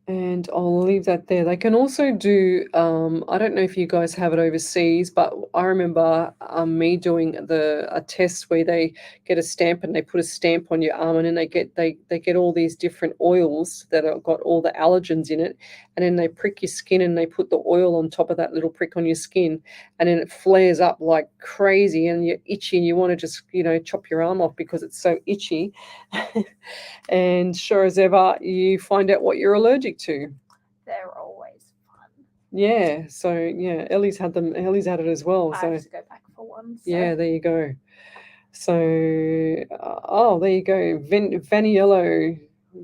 And I'll leave that there. They can also do, I don't know if you guys have it overseas, but I remember me doing a test where they get a stamp and they put a stamp on your arm, and then they get all these different oils that have got all the allergens in it, and then they prick your skin and they put the oil on top of that little prick on your skin, and then it flares up like crazy and you're itchy and you want to just, chop your arm off because it's so itchy. And sure as ever, you find out what you're allergic to. They're always fun. Yeah. So yeah, Ellie's had it as well. I So have to go back for one. So. yeah, there you go. So there you go. Vaniello.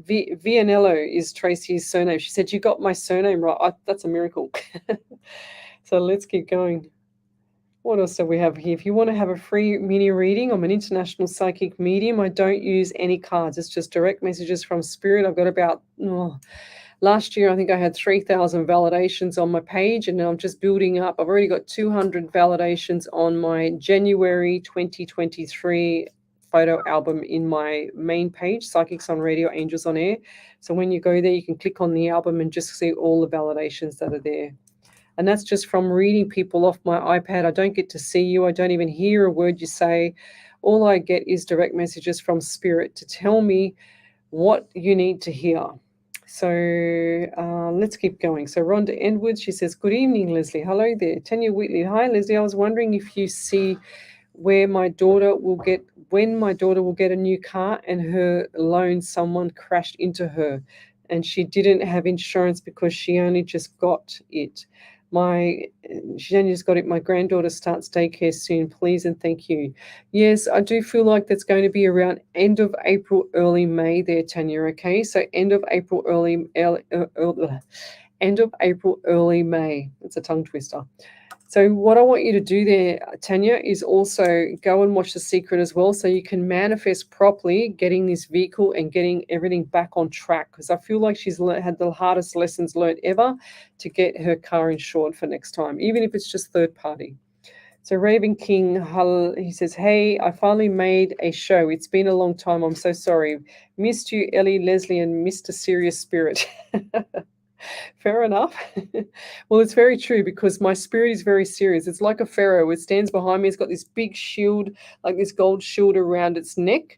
Vianello is Tracy's surname. She said, you got my surname right. That's a miracle. So let's keep going. What else do we have here? If you want to have a free mini reading, I'm an international psychic medium. I don't use any cards. It's just direct messages from spirit. I've got about, last year, I think I had 3,000 validations on my page, and now I'm just building up. I've already got 200 validations on my January 2023 photo album in my main page, Psychics on Radio, Angels on Air. So when you go there, you can click on the album and just see all the validations that are there. And that's just from reading people off my iPad. I don't get to see you. I don't even hear a word you say. All I get is direct messages from spirit to tell me what you need to hear. So let's keep going. So Rhonda Edwards, she says, good evening, Lesley. Hello there. Tanya Wheatley. Hi, Lesley. I was wondering if you see when my daughter will get a new car and her loan, someone crashed into her and she didn't have insurance because she only just got it. She only just got it. My granddaughter starts daycare soon. Please and thank you. Yes, I do feel like that's going to be around end of April, early May there, Tanya. Okay, so end of April, early May. It's a tongue twister. So what I want you to do there, Tanya, is also go and watch The Secret as well, so you can manifest properly getting this vehicle and getting everything back on track, because I feel like she's had the hardest lessons learned ever to get her car insured for next time, even if it's just third party. So Raven King, he says, hey, I finally made a show. It's been a long time. I'm so sorry. Missed you, Ellie, Lesley, and Mr. Serious Spirit. Fair enough. Well, it's very true, because my spirit is very serious. It's like a pharaoh. It stands behind me. It's got this big shield, like this gold shield around its neck.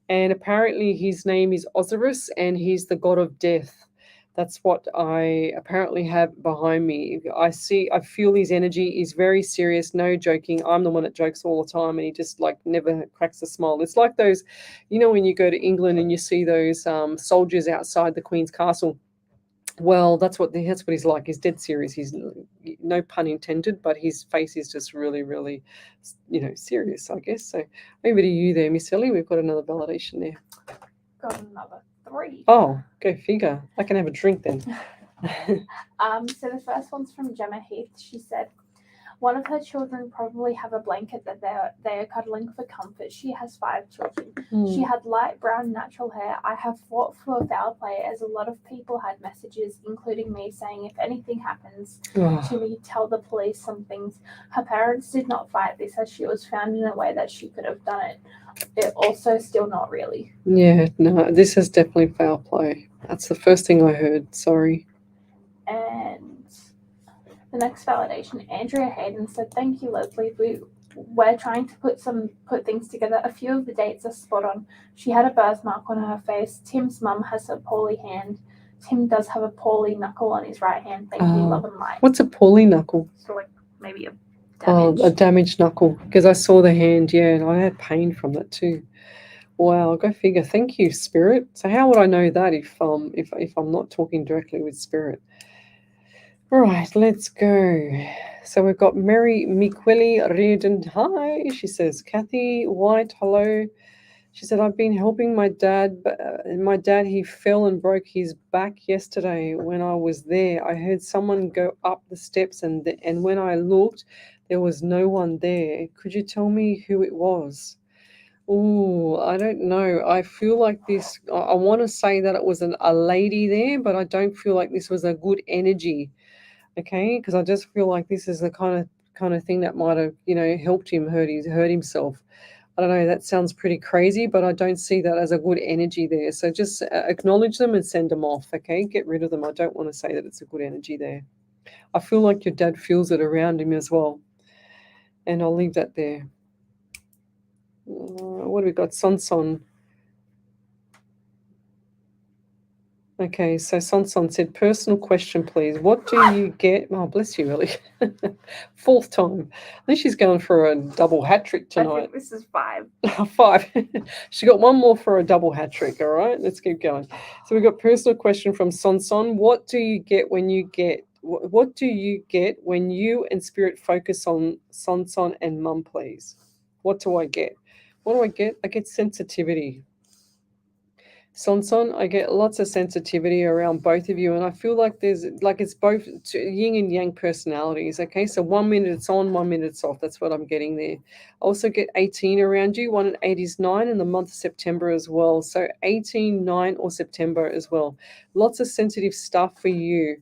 And apparently his name is Osiris, and he's the god of death. That's what I apparently have behind me. I feel his energy is very serious, no joking. I'm the one that jokes all the time, and he just like never cracks a smile. It's like those, when you go to England and you see those soldiers outside the Queen's Castle. Well, that's what he's like. He's dead serious. He's, no pun intended, but his face is just really, really, serious, I guess. So over to you there, Miss Ellie. We've got another validation there. Got another 3. Oh, go figure. I can have a drink then. So the first one's from Gemma Heath. She said, One of her children probably have a blanket that they are cuddling for comfort. She has 5 children. She had light brown natural hair. I have fought for foul play as a lot of people had messages, including me, saying if anything happens to me, tell the police some things. Her parents did not fight this as she was found in a way that she could have done it. It also still not really. Yeah, no, this is definitely foul play. That's the first thing I heard. Sorry. And the next validation, Andrea Hayden said, "Thank you, Leslie. We're trying to put things together. A few of the dates are spot on. She had a birthmark on her face. Tim's mum has a poorly hand. Tim does have a poorly knuckle on his right hand. Thank you, love and light." What's a poorly knuckle? So like maybe a damage. A damaged knuckle, because I saw the hand, yeah, and I had pain from that too. Wow, go figure. Thank you, Spirit. So how would I know that if I'm not talking directly with Spirit? Right, let's go. So we've got Mary Miqueli Reardon. Hi, she says. Kathy White, hello. She said, I've been helping my dad. He fell and broke his back yesterday when I was there. I heard someone go up the steps and when I looked, there was no one there. Could you tell me who it was? Oh, I don't know. I feel like this, I want to say that it was a lady there, but I don't feel like this was a good energy. Okay, because I just feel like this is the kind of thing that might have, helped him hurt himself. I don't know, that sounds pretty crazy, but I don't see that as a good energy there. So just acknowledge them and send them off, okay? Get rid of them. I don't want to say that it's a good energy there. I feel like your dad feels it around him as well. And I'll leave that there. What do we got? Sonson. Okay, so Sonson said, personal question, please. What do you get? Oh, bless you, Ellie. 4th time. I think she's going for a double hat trick tonight. I think this is 5. 5. She got one more for a double hat trick. All right, let's keep going. So we've got personal question from Sonson. What do you get when you get? What do you get when you and Spirit focus on Sonson and Mum, please? What do I get? What do I get? I get sensitivity. Sonson, I get lots of sensitivity around both of you, and I feel like it's both yin and yang personalities. Okay, so 1 minute it's on, 1 minute it's off. That's what I'm getting there. I also get 18 around you. 1 and 8 is 9, and the month of September as well. So 18, 9, or September as well. Lots of sensitive stuff for you.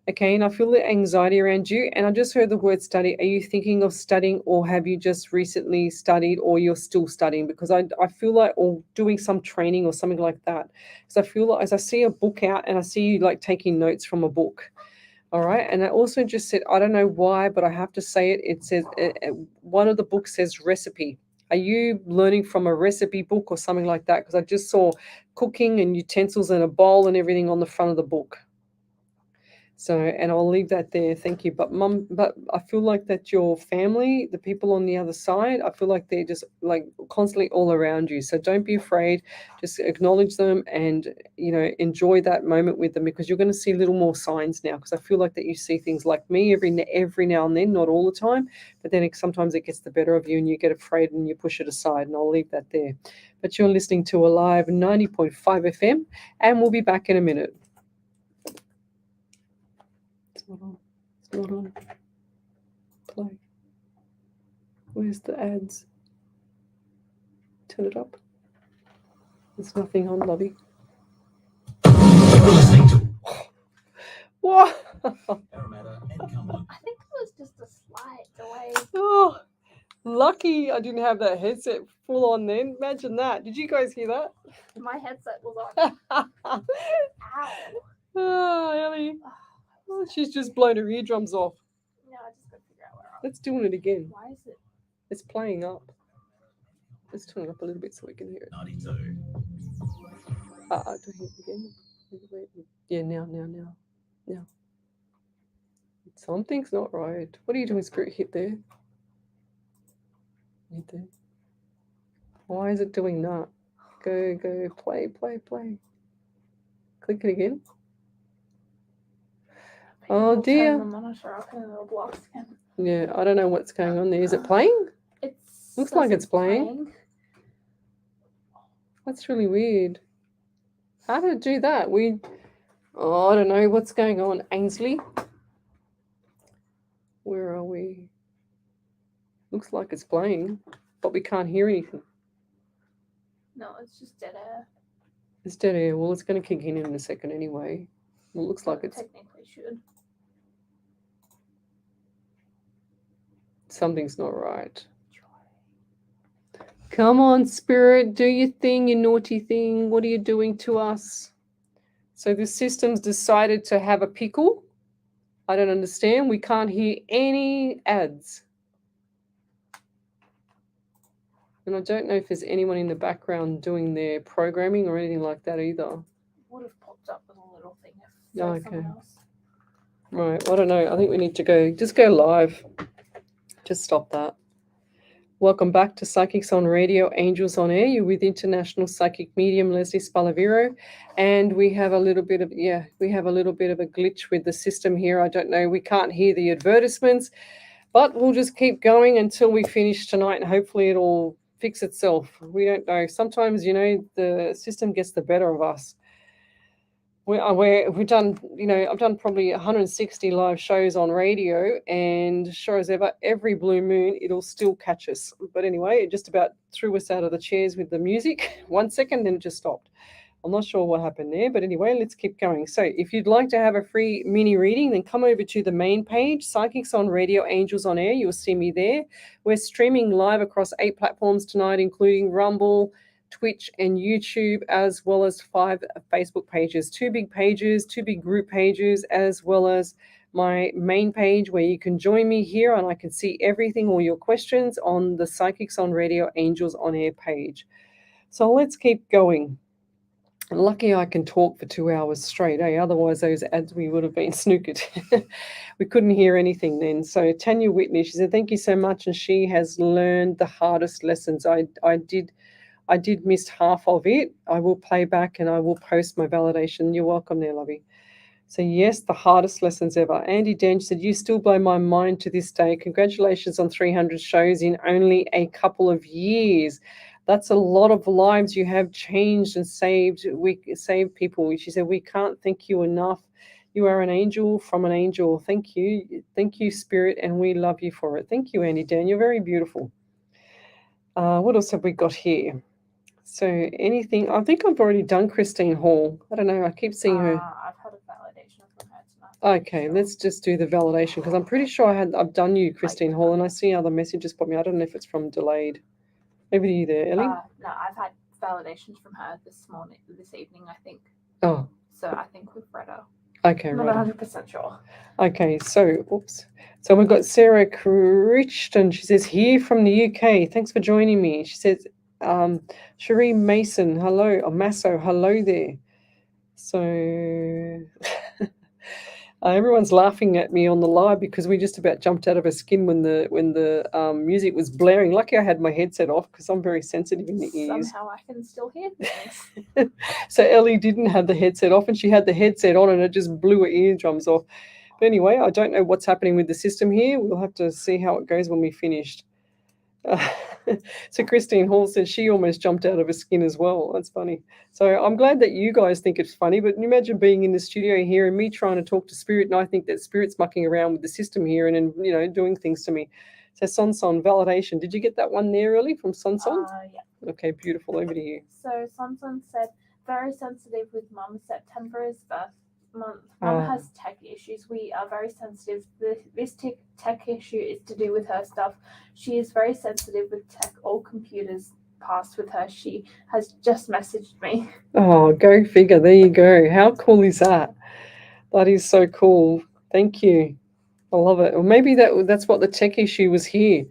Okay, and I feel the anxiety around you, and I just heard the word study. Are you thinking of studying, or have you just recently studied, or you're still studying? Because I feel like, or doing some training or something like that. Because I feel like, as I see a book out, and I see you like taking notes from a book. All right, and I also just said, I don't know why, but I have to say it. It says, one of the books says recipe. Are you learning from a recipe book or something like that? Because I just saw cooking and utensils and a bowl and everything on the front of the book. So, and I'll leave that there. Thank you. But Mum, I feel like that your family, the people on the other side, I feel like they're just like constantly all around you. So don't be afraid. Just acknowledge them and, enjoy that moment with them, because you're going to see little more signs now. Because I feel like that you see things like me every now and then, not all the time, but then sometimes it gets the better of you and you get afraid and you push it aside. And I'll leave that there. But you're listening to Alive 90.5 FM, and we'll be back in a minute. It's not on. Play. Where's the ads? Turn it up. There's nothing on, lovey. What? I think it was just a slight delay. Oh, lucky I didn't have that headset full on then. Imagine that. Did you guys hear that? My headset was on. Ow. Oh, Ellie. Oh, she's just blown her eardrums off. No, I just gotta figure out where Let's do it again. Why is it? It's playing up. Let's turn it up a little bit so we can hear it. 92. Do I hear it again? Yeah, now. Something's not right. What are you doing, Spirit? Hit there. Hit there. Why is it doing that? Go, play. Click it again. Oh dear. Turn the monitor up and it'll block again. Yeah, I don't know what's going on there. Is it playing? Looks like it's playing. That's really weird. How did it do that? I don't know what's going on. Ainsley, where are we? Looks like it's playing, but we can't hear anything. No, it's just dead air. It's dead air. Well, it's going to kick in a second anyway. Well, it looks like it's Technically should. something's not right. Come on, spirit, do your thing, you naughty thing. What are you doing to us? So the system's decided to have a pickle. I don't understand. We can't hear any ads. And I don't know if there's anyone in the background doing their programming or anything like that either. Would have popped up with a little thing if Oh, there's someone okay. else. Right, well, I don't know. I think we need to just go live. Just stop that. Welcome back to Psychics on Radio, Angels on Air. You're with International Psychic Medium Lesley Spaliviero, and we have a little bit of a glitch with the system here. I don't know. We can't hear the advertisements, but we'll just keep going until we finish tonight, and hopefully it'll fix itself. We don't know. Sometimes, the system gets the better of us. We've done, I've done probably 160 live shows on radio, and sure as ever, every blue moon, it'll still catch us. But anyway, it just about threw us out of the chairs with the music. 1 second, then it just stopped. I'm not sure what happened there, but anyway, let's keep going. So if you'd like to have a free mini reading, then come over to the main page, Psychics on Radio, Angels on Air. You'll see me there. We're streaming live across 8 platforms tonight, including Rumble, Twitch, and YouTube, as well as 5 Facebook pages, 2 big pages, 2 big group pages, as well as my main page where you can join me here and I can see everything, all your questions on the Psychics on Radio, Angels on Air page. So let's keep going. Lucky I can talk for 2 hours straight, eh? Otherwise those ads, we would have been snookered. We couldn't hear anything then. So Tanya Whitney, she said, thank you so much. And she has learned the hardest lessons. I did miss half of it. I will play back and I will post my validation. You're welcome there, lovey. So yes, the hardest lessons ever. Andy Dench said, you still blow my mind to this day. Congratulations on 300 shows in only a couple of years. That's a lot of lives you have changed and saved. We saved people. She said, we can't thank you enough. You are an angel from an angel. Thank you. Thank you, Spirit, and we love you for it. Thank you, Andy Dan. You're very beautiful. What else have we got here? So anything, I think I've already done Christine Hall. I don't know, I keep seeing her. I've had a validation from her tonight. Okay, let's just do the validation because I'm pretty sure I've done you, Christine Hall, and I see other messages pop me. I don't know if it's from delayed. Over to you there, Ellie. No, I've had validations from her this evening, I think. Oh. So I think we've read her. Okay, I'm right. not 100% sure. Okay, so, oops. So we've got Sarah Crichton. She says, here from the UK. Thanks for joining me. She says, Cherie Mason, hello. Oh, Masso, hello there. So everyone's laughing at me on the live because we just about jumped out of our skin when the music was blaring. Lucky I had my headset off because I'm very sensitive in the ears. Somehow I can still hear things. So Ellie didn't have the headset off and she had the headset on and it just blew her eardrums off. But anyway, I don't know what's happening with the system here. We'll have to see how it goes when we finished. So Christine Hall said she almost jumped out of her skin as well. That's funny. So I'm glad that you guys think it's funny, but imagine being in the studio here and me trying to talk to Spirit, and I think that Spirit's mucking around with the system here and doing things to me. So Sonson, validation. Did you get that one there, early from Sonson? Yeah. Okay, beautiful. Over to you. So Sonson said, very sensitive with Mum. September is birth month. Mum has tech issues. We are very sensitive. This tech issue is to do with her stuff. She is very sensitive with tech. All computers passed with her. She has just messaged me. Oh, go figure. There you go. How cool is that? That is so cool. Thank you. I love it. Or maybe that's what the tech issue was here.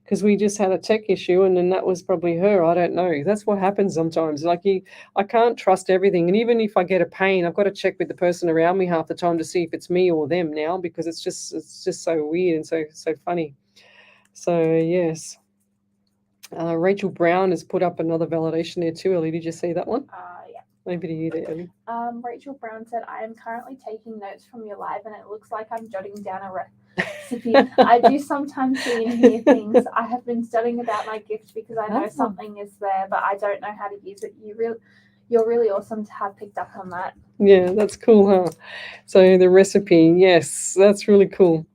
Because we just had a tech issue and then that was probably her. I don't know. That's what happens sometimes. Like I can't trust everything. And even if I get a pain, I've got to check with the person around me half the time to see if it's me or them now, because it's just so weird and so funny. So yes. Rachel Brown has put up another validation there too, Ellie. Did you see that one? Yeah. Maybe to you there, Ellie. Rachel Brown said, I am currently taking notes from your live and it looks like I'm jotting down a recipe. I do sometimes see and hear things. I have been studying about my gift because I know something is there, but I don't know how to use it. You're really awesome to have picked up on that. Yeah, that's cool, huh? So the recipe, yes, that's really cool.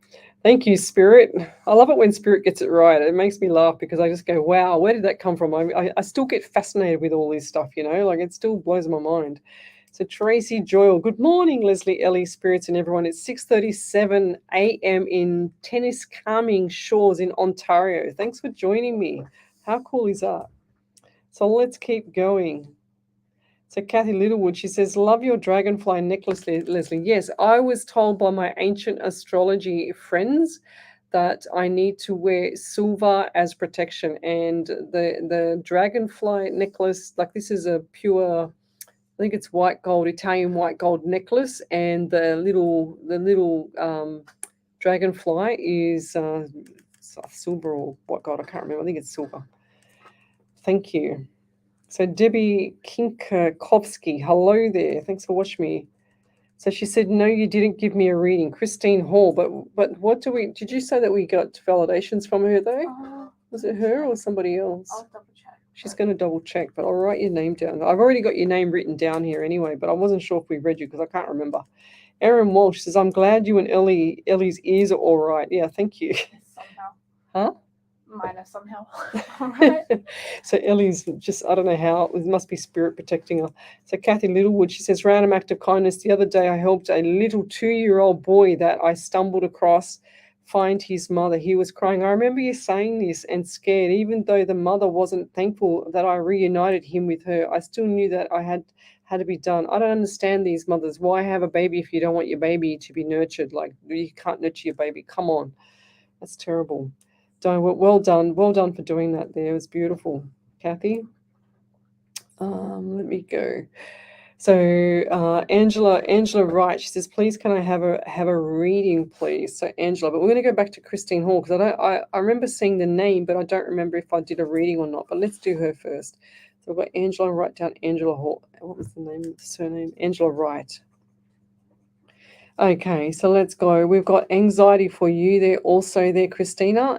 Thank you, Spirit. I love it when Spirit gets it right. It makes me laugh because I just go, wow, where did that come from? I still get fascinated with all this stuff, like it still blows my mind. So Tracy Joyle, good morning, Leslie, Ellie, Spirits, and everyone. It's 6:37 a.m. in Tennis-Calming Shores in Ontario. Thanks for joining me. How cool is that? So let's keep going. So Kathy Littlewood, she says, love your dragonfly necklace, Leslie. Yes, I was told by my ancient astrology friends that I need to wear silver as protection. And the dragonfly necklace, like this is a pure, I think it's white gold, Italian white gold necklace. And the little dragonfly is silver or what gold, I can't remember. I think it's silver. Thank you. So Debbie Kinkovsky, hello there. Thanks for watching me. So she said, no, you didn't give me a reading. Christine Hall, but what did you say that we got validations from her though? Was it her or somebody else? I'll double check. She's going to double check, but I'll write your name down. I've already got your name written down here anyway, but I wasn't sure if we read you because I can't remember. Erin Walsh says, I'm glad you and Ellie's ears are all right. Yeah, thank you. Somehow. Huh? Minus somehow. So Ellie's just, I don't know how, it must be Spirit protecting her. So Kathy Littlewood, she says, random act of kindness. The other day I helped a little 2-year-old boy that I stumbled across find his mother. He was crying. I remember you saying this and scared, even though the mother wasn't thankful that I reunited him with her. I still knew that I had to be done. I don't understand these mothers. Why have a baby if you don't want your baby to be nurtured? Like, you can't nurture your baby. Come on. That's terrible. Well done for doing that there. It was beautiful, Kathy. Let me go. So Angela Wright, she says, please can I have a reading, please? So Angela, but we're going to go back to Christine Hall because I remember seeing the name, but I don't remember if I did a reading or not. But let's do her first. So I've got Angela, write down Angela Hall. What was the name, the surname? Angela Wright. Okay, so let's go. We've got anxiety for you there also there, Christina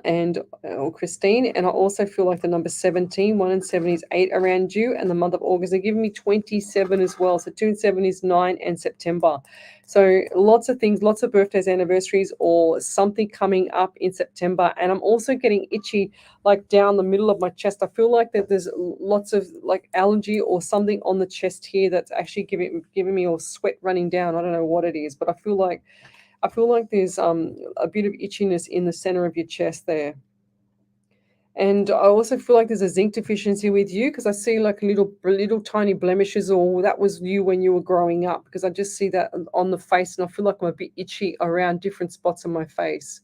or Christine. And I also feel like the number 17, 1 and 7 is 8 around you. And the month of August, they're giving me 27 as well. So 2 and 7 is 9 and September. So lots of things, lots of birthdays, anniversaries, or something coming up in September. And I'm also getting itchy, like down the middle of my chest. I feel like that there's lots of like allergy or something on the chest here that's actually giving me all sweat running down. I don't know what it is, but I feel like there's a bit of itchiness in the center of your chest there. And I also feel like there's a zinc deficiency with you because I see like little tiny blemishes, or that was you when you were growing up, because I just see that on the face, and I feel like I'm a bit itchy around different spots on my face.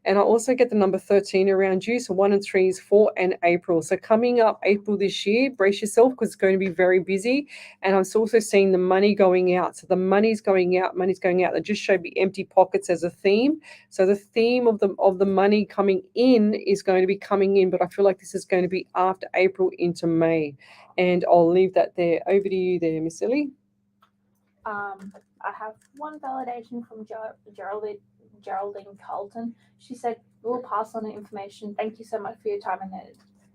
And I also get the number 13 around you. So 1 and 3 is 4 and April. So coming up April this year, brace yourself because it's going to be very busy. And I'm also seeing the money going out. So the money's going out. They just showed me empty pockets as a theme. So the theme of the money coming in is going to be coming in, but I feel like this is going to be after April into May. And I'll leave that there. Over to you there, Miss Ellie. I have one validation from Geraldine Carlton. She said, we'll pass on the information. Thank you so much for your time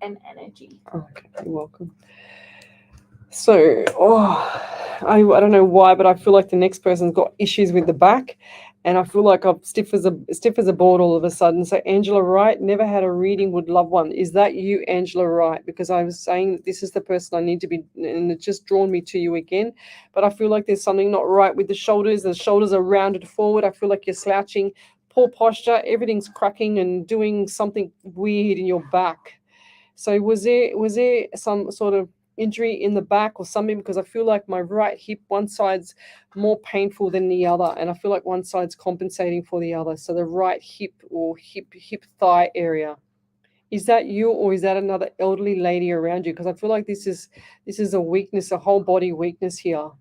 and energy. Okay, you're welcome. So, I don't know why, but I feel like the next person's got issues with the back, and I feel like I'm stiff as a board all of a sudden. So Angela Wright, never had a reading, would love one. Is that you, Angela Wright? Because I was saying that this is the person I need to be, and it's just drawn me to you again. But I feel like there's something not right with the shoulders. The shoulders are rounded forward. I feel like you're slouching, poor posture. Everything's cracking and doing something weird in your back. So was there some sort of injury in the back or something? Because I feel like my right hip, one side's more painful than the other, and I feel like one side's compensating for the other. So the right hip or hip thigh area. Is that you, or is that another elderly lady around you? Because I feel like this is a weakness, a whole body weakness here.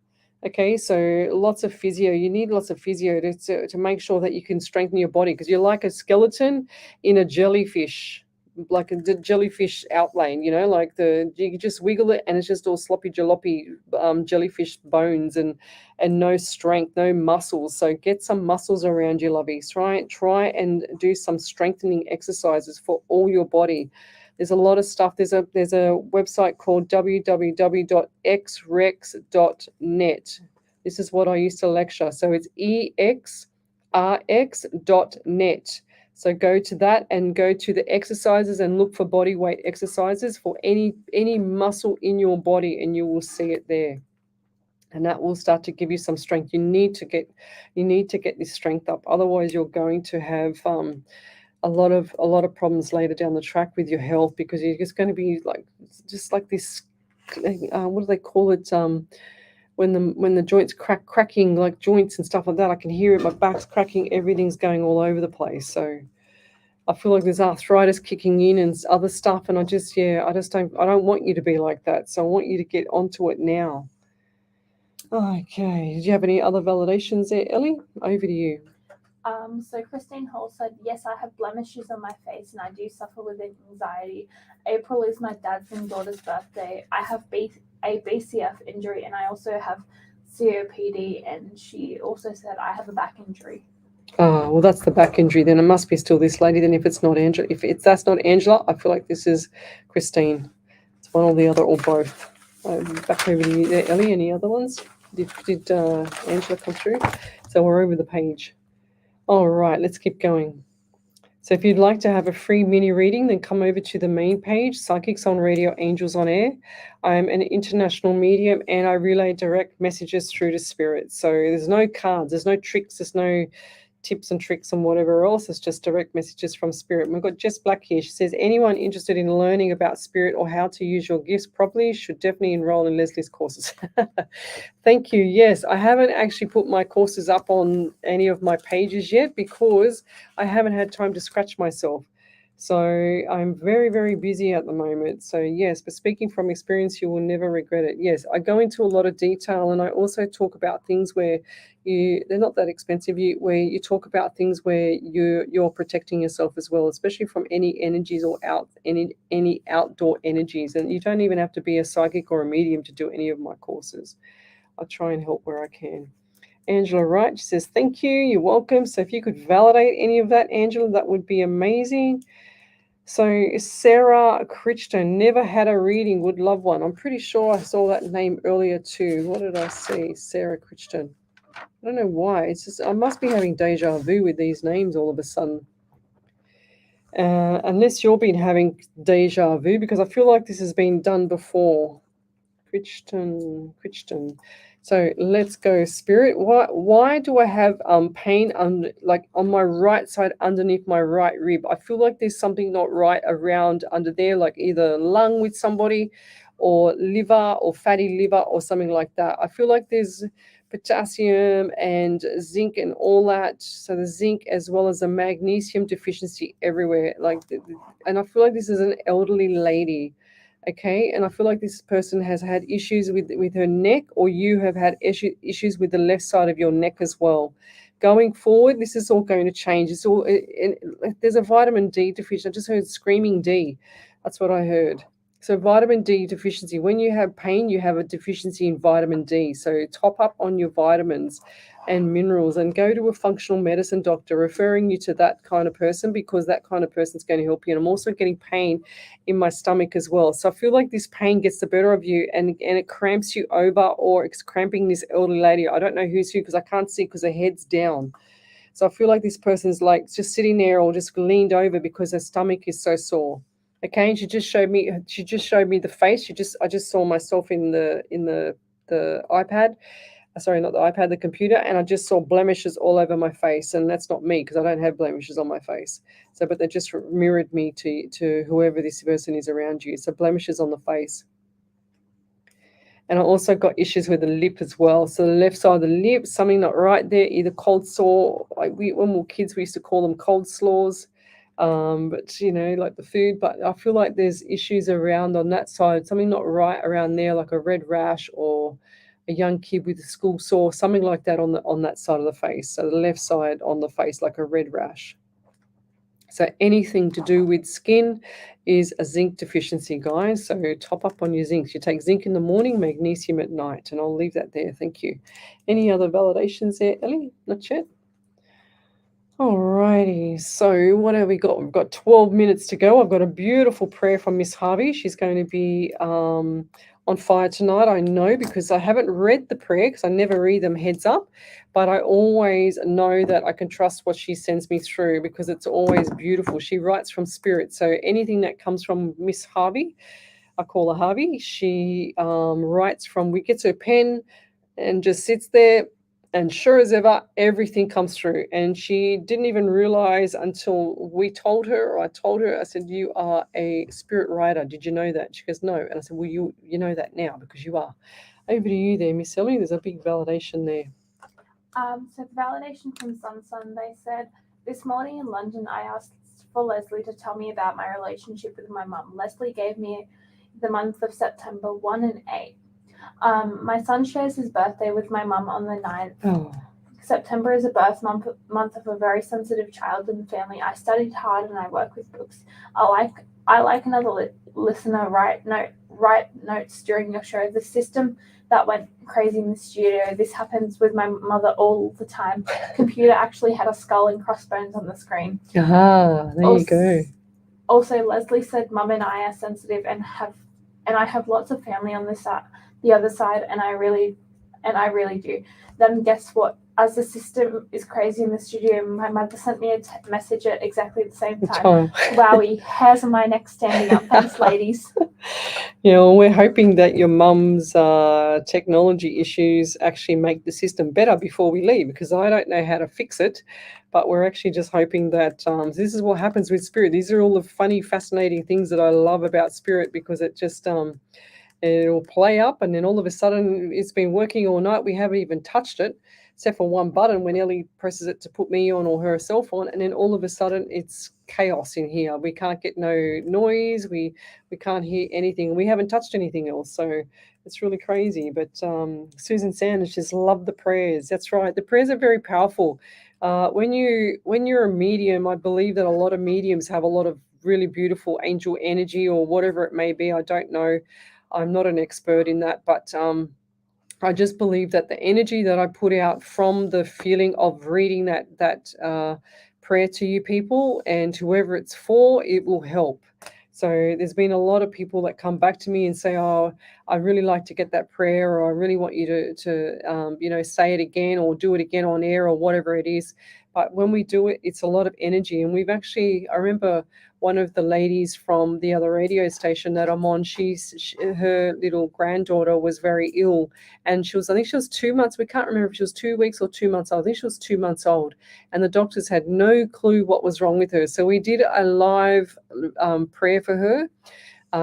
Okay, so lots of physio. You need lots of physio to make sure that you can strengthen your body, because you're like a skeleton in a jellyfish. Like a jellyfish outline, like you just wiggle it and it's just all sloppy jalopy jellyfish bones and no strength, no muscles. So get some muscles around you, lovies. Try and do some strengthening exercises for all your body. There's a lot of stuff. There's a website called www.xrex.net. This is what I used to lecture. So it's exrx.net. So go to that and go to the exercises and look for body weight exercises for any muscle in your body, and you will see it there. And that will start to give you some strength. You need to get this strength up. Otherwise, you're going to have a lot of problems later down the track with your health, because you're just going to be like this. What do they call it? When the joints cracking like joints and stuff like that. I can hear it. My back's cracking. Everything's going all over the place. So I feel like there's arthritis kicking in and other stuff. And I don't want you to be like that. So I want you to get onto it now. Okay. Did you have any other validations there, Ellie? Over to you. So Christine Hall said, yes, I have blemishes on my face and I do suffer with anxiety. April is my dad's and daughter's birthday. I have a BCF injury and I also have COPD, and she also said I have a back injury. Oh, well, that's the back injury. Then it must be still this lady. Then if it's not Angela, that's not Angela, I feel like this is Christine. It's one or the other or both. Back over to you there, Ellie. Any other ones? Did Angela come through? So we're over the page. All right, let's keep going. So if you'd like to have a free mini reading, then come over to the main page, Psychics on Radio, Angels on Air. I'm an international medium and I relay direct messages through to spirit. So there's no cards, there's no tricks, there's no tips and tricks and whatever else. It's just direct messages from spirit. And we've got Jess Black here. She says, anyone interested in learning about spirit or how to use your gifts properly should definitely enroll in Leslie's courses. Thank you. Yes, I haven't actually put my courses up on any of my pages yet because I haven't had time to scratch myself. So I'm very, very busy at the moment. So yes, but speaking from experience, you will never regret it. Yes, I go into a lot of detail, and I also talk about things where they're not that expensive. Where you talk about things where you're protecting yourself as well, especially from any energies or any outdoor energies. And you don't even have to be a psychic or a medium to do any of my courses. I try and help where I can. Angela Wright, she says, thank you, you're welcome. So if you could validate any of that, Angela, that would be amazing. So Sarah Crichton, never had a reading, would love one. I'm pretty sure I saw that name earlier too. What did I see? Sarah Crichton. I don't know why. It's just I must be having deja vu with these names all of a sudden. Unless you've been having deja vu, because I feel like this has been done before. Crichton. So let's go, spirit. Why do I have pain on my right side underneath my right rib? I feel like there's something not right around under there, like either lung with somebody or liver or fatty liver or something like that. I feel like there's potassium and zinc and all that. So the zinc as well as the magnesium deficiency everywhere. And I feel like this is an elderly lady. Okay, and I feel like this person has had issues with her neck, or you have had issues with the left side of your neck as well. Going forward, this is all going to change. There's a vitamin D deficiency. I just heard screaming D. That's what I heard. So vitamin D deficiency. When you have pain, you have a deficiency in vitamin D. So top up on your vitamins and minerals and go to a functional medicine doctor, referring you to that kind of person, because that kind of person is going to help you. And I'm also getting pain in my stomach as well. So I feel like this pain gets the better of you and it cramps you over, or it's cramping this elderly lady. I don't know who's who because I can't see because her head's down. So I feel like this person's like just sitting there or just leaned over because her stomach is so sore. Okay, and she just showed me the face. I just saw myself in the iPad. Sorry, not the iPad, the computer, and I just saw blemishes all over my face, and that's not me because I don't have blemishes on my face. So, but they just mirrored me to whoever this person is around you. So blemishes on the face. And I also got issues with the lip as well. So the left side of the lip, something not right there, either cold sore. When we were kids, we used to call them cold sores. But like the food, but I feel like there's issues around on that side, something not right around there, like a red rash or a young kid with a school sore, something like that on that side of the face. So the left side on the face, like a red rash. So anything to do with skin is a zinc deficiency, guys. So top up on your zinc. You take zinc in the morning, magnesium at night, and I'll leave that there. Thank you. Any other validations there, Ellie? Not yet? Alrighty, so what have we got? We've got 12 minutes to go. I've got a beautiful prayer from Miss Harvey. She's going to be on fire tonight, I know, because I haven't read the prayer because I never read them heads up, but I always know that I can trust what she sends me through because it's always beautiful. She writes from spirit, so anything that comes from Miss Harvey, I call her Harvey, she writes from, we gets her pen and just sits there. And sure as ever, everything comes through. And she didn't even realize until we told her, or I told her, I said, you are a spirit writer. Did you know that? She goes, no. And I said, well, you know that now because you are. Over to you there, Miss Ellie. There's a big validation there. So the validation from Sun, they said, this morning in London, I asked for Lesley to tell me about my relationship with my mum. Lesley gave me the month of September 1 and 8. My son shares his birthday with my mum on the 9th. Oh, September is a birth month of a very sensitive child in the family. I studied hard and I work with books. I like another listener write notes during your show. The system that went crazy in the studio. This happens with my mother all the time. Computer actually had a skull and crossbones on the screen. there you go. Also, Lesley said, "Mum and I are sensitive and I have lots of family on the other side, and I really do." Then guess what? As the system is crazy in the studio, my mother sent me a message at exactly the same time. Wowie, hairs on my neck standing up. Thanks, ladies. Well, we're hoping that your mum's technology issues actually make the system better before we leave, because I don't know how to fix it, but we're actually just hoping that this is what happens with spirit. These are all the funny, fascinating things that I love about spirit, because it just it'll play up and then all of a sudden it's been working all night. We haven't even touched it except for one button when Ellie presses it to put me on or herself on, and then all of a sudden it's chaos in here. We can't get no noise, we can't hear anything, we haven't touched anything else, so it's really crazy. But Susan Sanders just loved the prayers. That's right, the prayers are very powerful. When you're a medium, I believe that a lot of mediums have a lot of really beautiful angel energy or whatever it may be. I don't know, I'm not an expert in that, but I just believe that the energy that I put out from the feeling of reading that prayer to you people and whoever it's for, it will help. So there's been a lot of people that come back to me and say, "Oh, I really like to get that prayer," or "I really want you to say it again or do it again on air," or whatever it is. But when we do it, it's a lot of energy. And we've actually, I remember one of the ladies from the other radio station that I'm on, her little granddaughter was very ill, and I think she was 2 months. We can't remember if she was 2 weeks or 2 months old. I think she was 2 months old, and the doctors had no clue what was wrong with her. So we did a live prayer for her.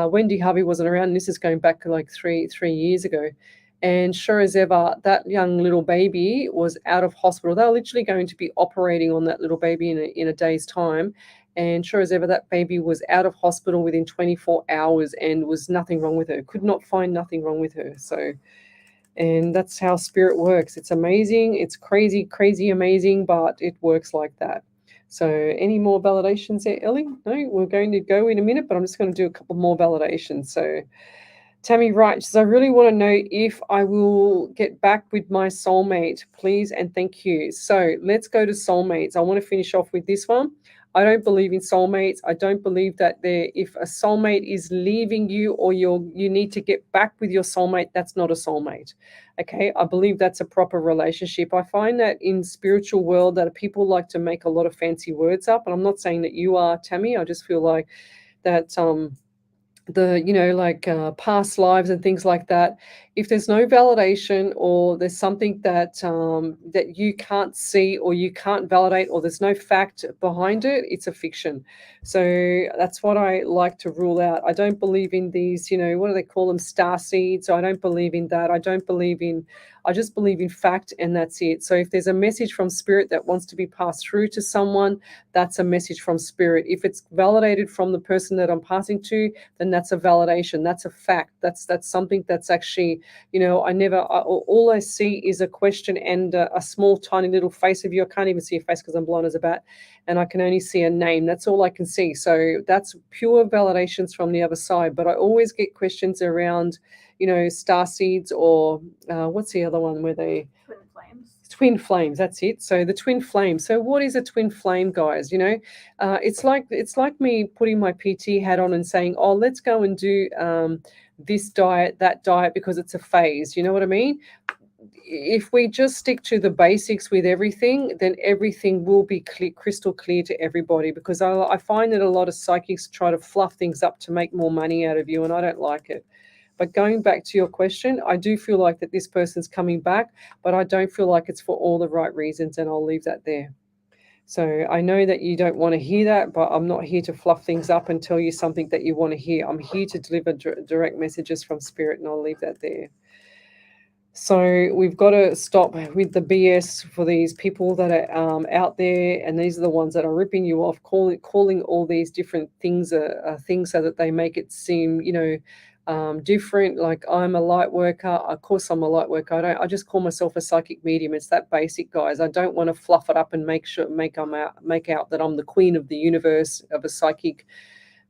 Wendy Harvey wasn't around, and this is going back like three years ago. And sure as ever, that young little baby was out of hospital. They were literally going to be operating on that little baby in a day's time. And sure as ever, that baby was out of hospital within 24 hours and was nothing wrong with her. Could not find nothing wrong with her. So, and that's how spirit works. It's amazing. It's crazy, crazy amazing, but it works like that. So any more validations there, Ellie? No, we're going to go in a minute, but I'm just going to do a couple more validations. So Tammy Wright says, "I really want to know if I will get back with my soulmate, please and thank you." So let's go to soulmates. I want to finish off with this one. I don't believe in soulmates. I don't believe that if a soulmate is leaving you or you need to get back with your soulmate, that's not a soulmate. Okay, I believe that's a proper relationship. I find that in spiritual world that people like to make a lot of fancy words up, and I'm not saying that you are, Tammy. I just feel like that past lives and things like that, if there's no validation or there's something that that you can't see or you can't validate or there's no fact behind it, it's a fiction. So that's what I like to rule out. I don't believe in these, what do they call them, star seeds. I don't believe in that. I just believe in fact, and that's it. So if there's a message from spirit that wants to be passed through to someone, that's a message from spirit. If it's validated from the person that I'm passing to, then that's a validation. That's a fact. That's something that's actually, all I see is a question and a small, tiny little face of you. I can't even see a face because I'm blind as a bat, and I can only see a name. That's all I can see. So that's pure validations from the other side. But I always get questions around, star seeds or what's the other one where they... Twin flames, that's it. So the twin flame. So what is a twin flame, guys? You know, it's like me putting my PT hat on and saying, oh, let's go and do this diet, that diet, because it's a phase. You know what I mean? If we just stick to the basics with everything, then everything will be crystal clear to everybody, because I find that a lot of psychics try to fluff things up to make more money out of you, and I don't like it. But going back to your question, I do feel like that this person's coming back, but I don't feel like it's for all the right reasons, and I'll leave that there. So I know that you don't want to hear that, but I'm not here to fluff things up and tell you something that you want to hear. I'm here to deliver direct messages from spirit, and I'll leave that there. So we've got to stop with the BS for these people that are out there, and these are the ones that are ripping you off, calling all these different things things so that they make it seem, you know, different. Like, I'm a light worker. Of course, I'm a light worker. I just call myself a psychic medium. It's that basic, guys. I don't want to fluff it up and make out that I'm the queen of the universe of a psychic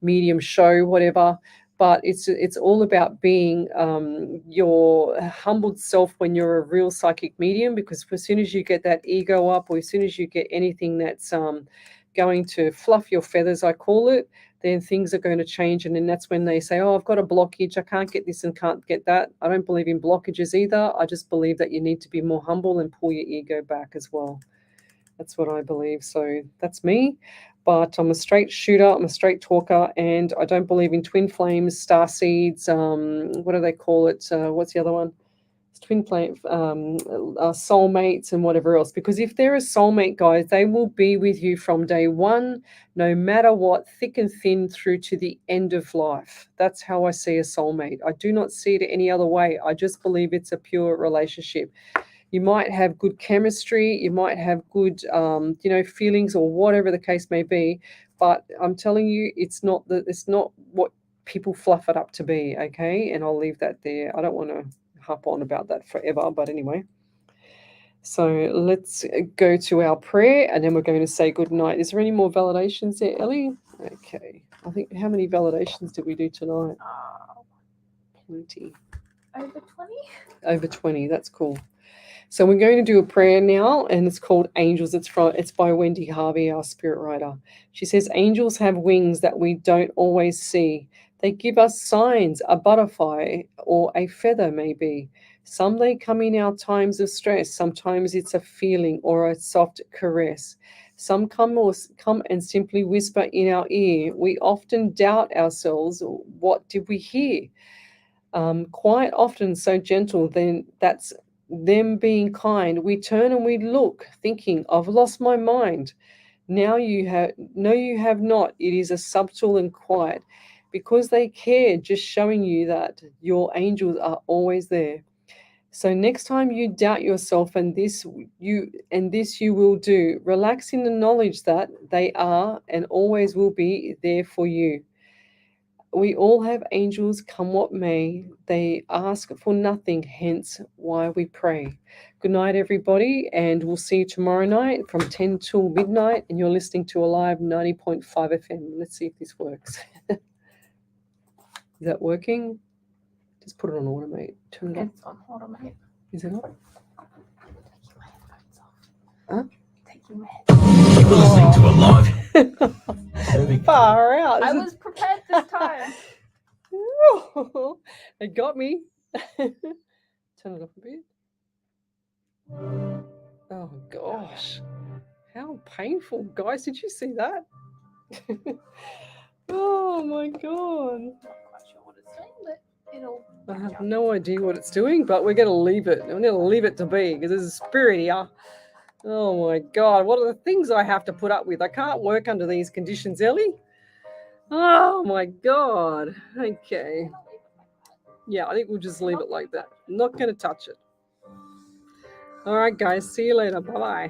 medium show, whatever. But it's all about being your humbled self when you're a real psychic medium, because as soon as you get that ego up, or as soon as you get anything that's going to fluff your feathers, I call it, then things are going to change. And then that's when they say, oh, I've got a blockage, I can't get this and can't get that. I don't believe in blockages either. I just believe that you need to be more humble and pull your ego back as well. That's what I believe. So that's me. But I'm a straight shooter, I'm a straight talker, and I don't believe in twin flames, star seeds, what do they call it? What's the other one? It's twin flame, soulmates and whatever else. Because if they're a soulmate, guys, they will be with you from day one, no matter what, thick and thin, through to the end of life. That's how I see a soulmate. I do not see it any other way. I just believe it's a pure relationship. You might have good chemistry, you might have good, you know, feelings, or whatever the case may be. But I'm telling you, it's not what people fluff it up to be. Okay, and I'll leave that there. I don't want to harp on about that forever. But anyway, so let's go to our prayer, and then we're going to say good night. Is there any more validations there, Ellie? Okay, I think, how many validations did we do tonight? Plenty. Over 20. Over 20. That's cool. So we're going to do a prayer now, and it's called Angels. It's by Wendy Harvey, our spirit writer. She says, angels have wings that we don't always see. They give us signs, a butterfly or a feather maybe. Some they come in our times of stress. Sometimes it's a feeling or a soft caress. Some come and simply whisper in our ear. We often doubt ourselves. What did we hear? Quite often so gentle, then that's them being kind. We turn and we look, thinking, I've lost my mind. No, you have not. It is a subtle and quiet, because they care, just showing you that your angels are always there. So next time you doubt yourself, and this you will do, relax in the knowledge that they are and always will be there for you. We all have angels, come what may. They ask for nothing, hence why we pray. Good night, everybody, and we'll see you tomorrow night from 10 till midnight, and you're listening to Alive 90.5 FM. Let's see if this works. Is that working? Just put it on automate. Turn it on. It's on automate. Is it on? Taking my headphones off. Huh? Taking my headphones You're listening to Alive. Far out. I was prepared this time. It got me. Turn it up a bit. Oh gosh, how painful, guys! Did you see that? Oh my god! Not quite sure what it's doing, but it'll. I have no idea what it's doing, but we're going to leave it. We're going to leave it to be, because there's a spirit here. Oh my god, what are the things I have to put up with? I can't work under these conditions, Ellie. Oh my god. Okay. Yeah, I think we'll just leave it like that. I'm not going to touch it. All right, guys. See you later. Bye-bye.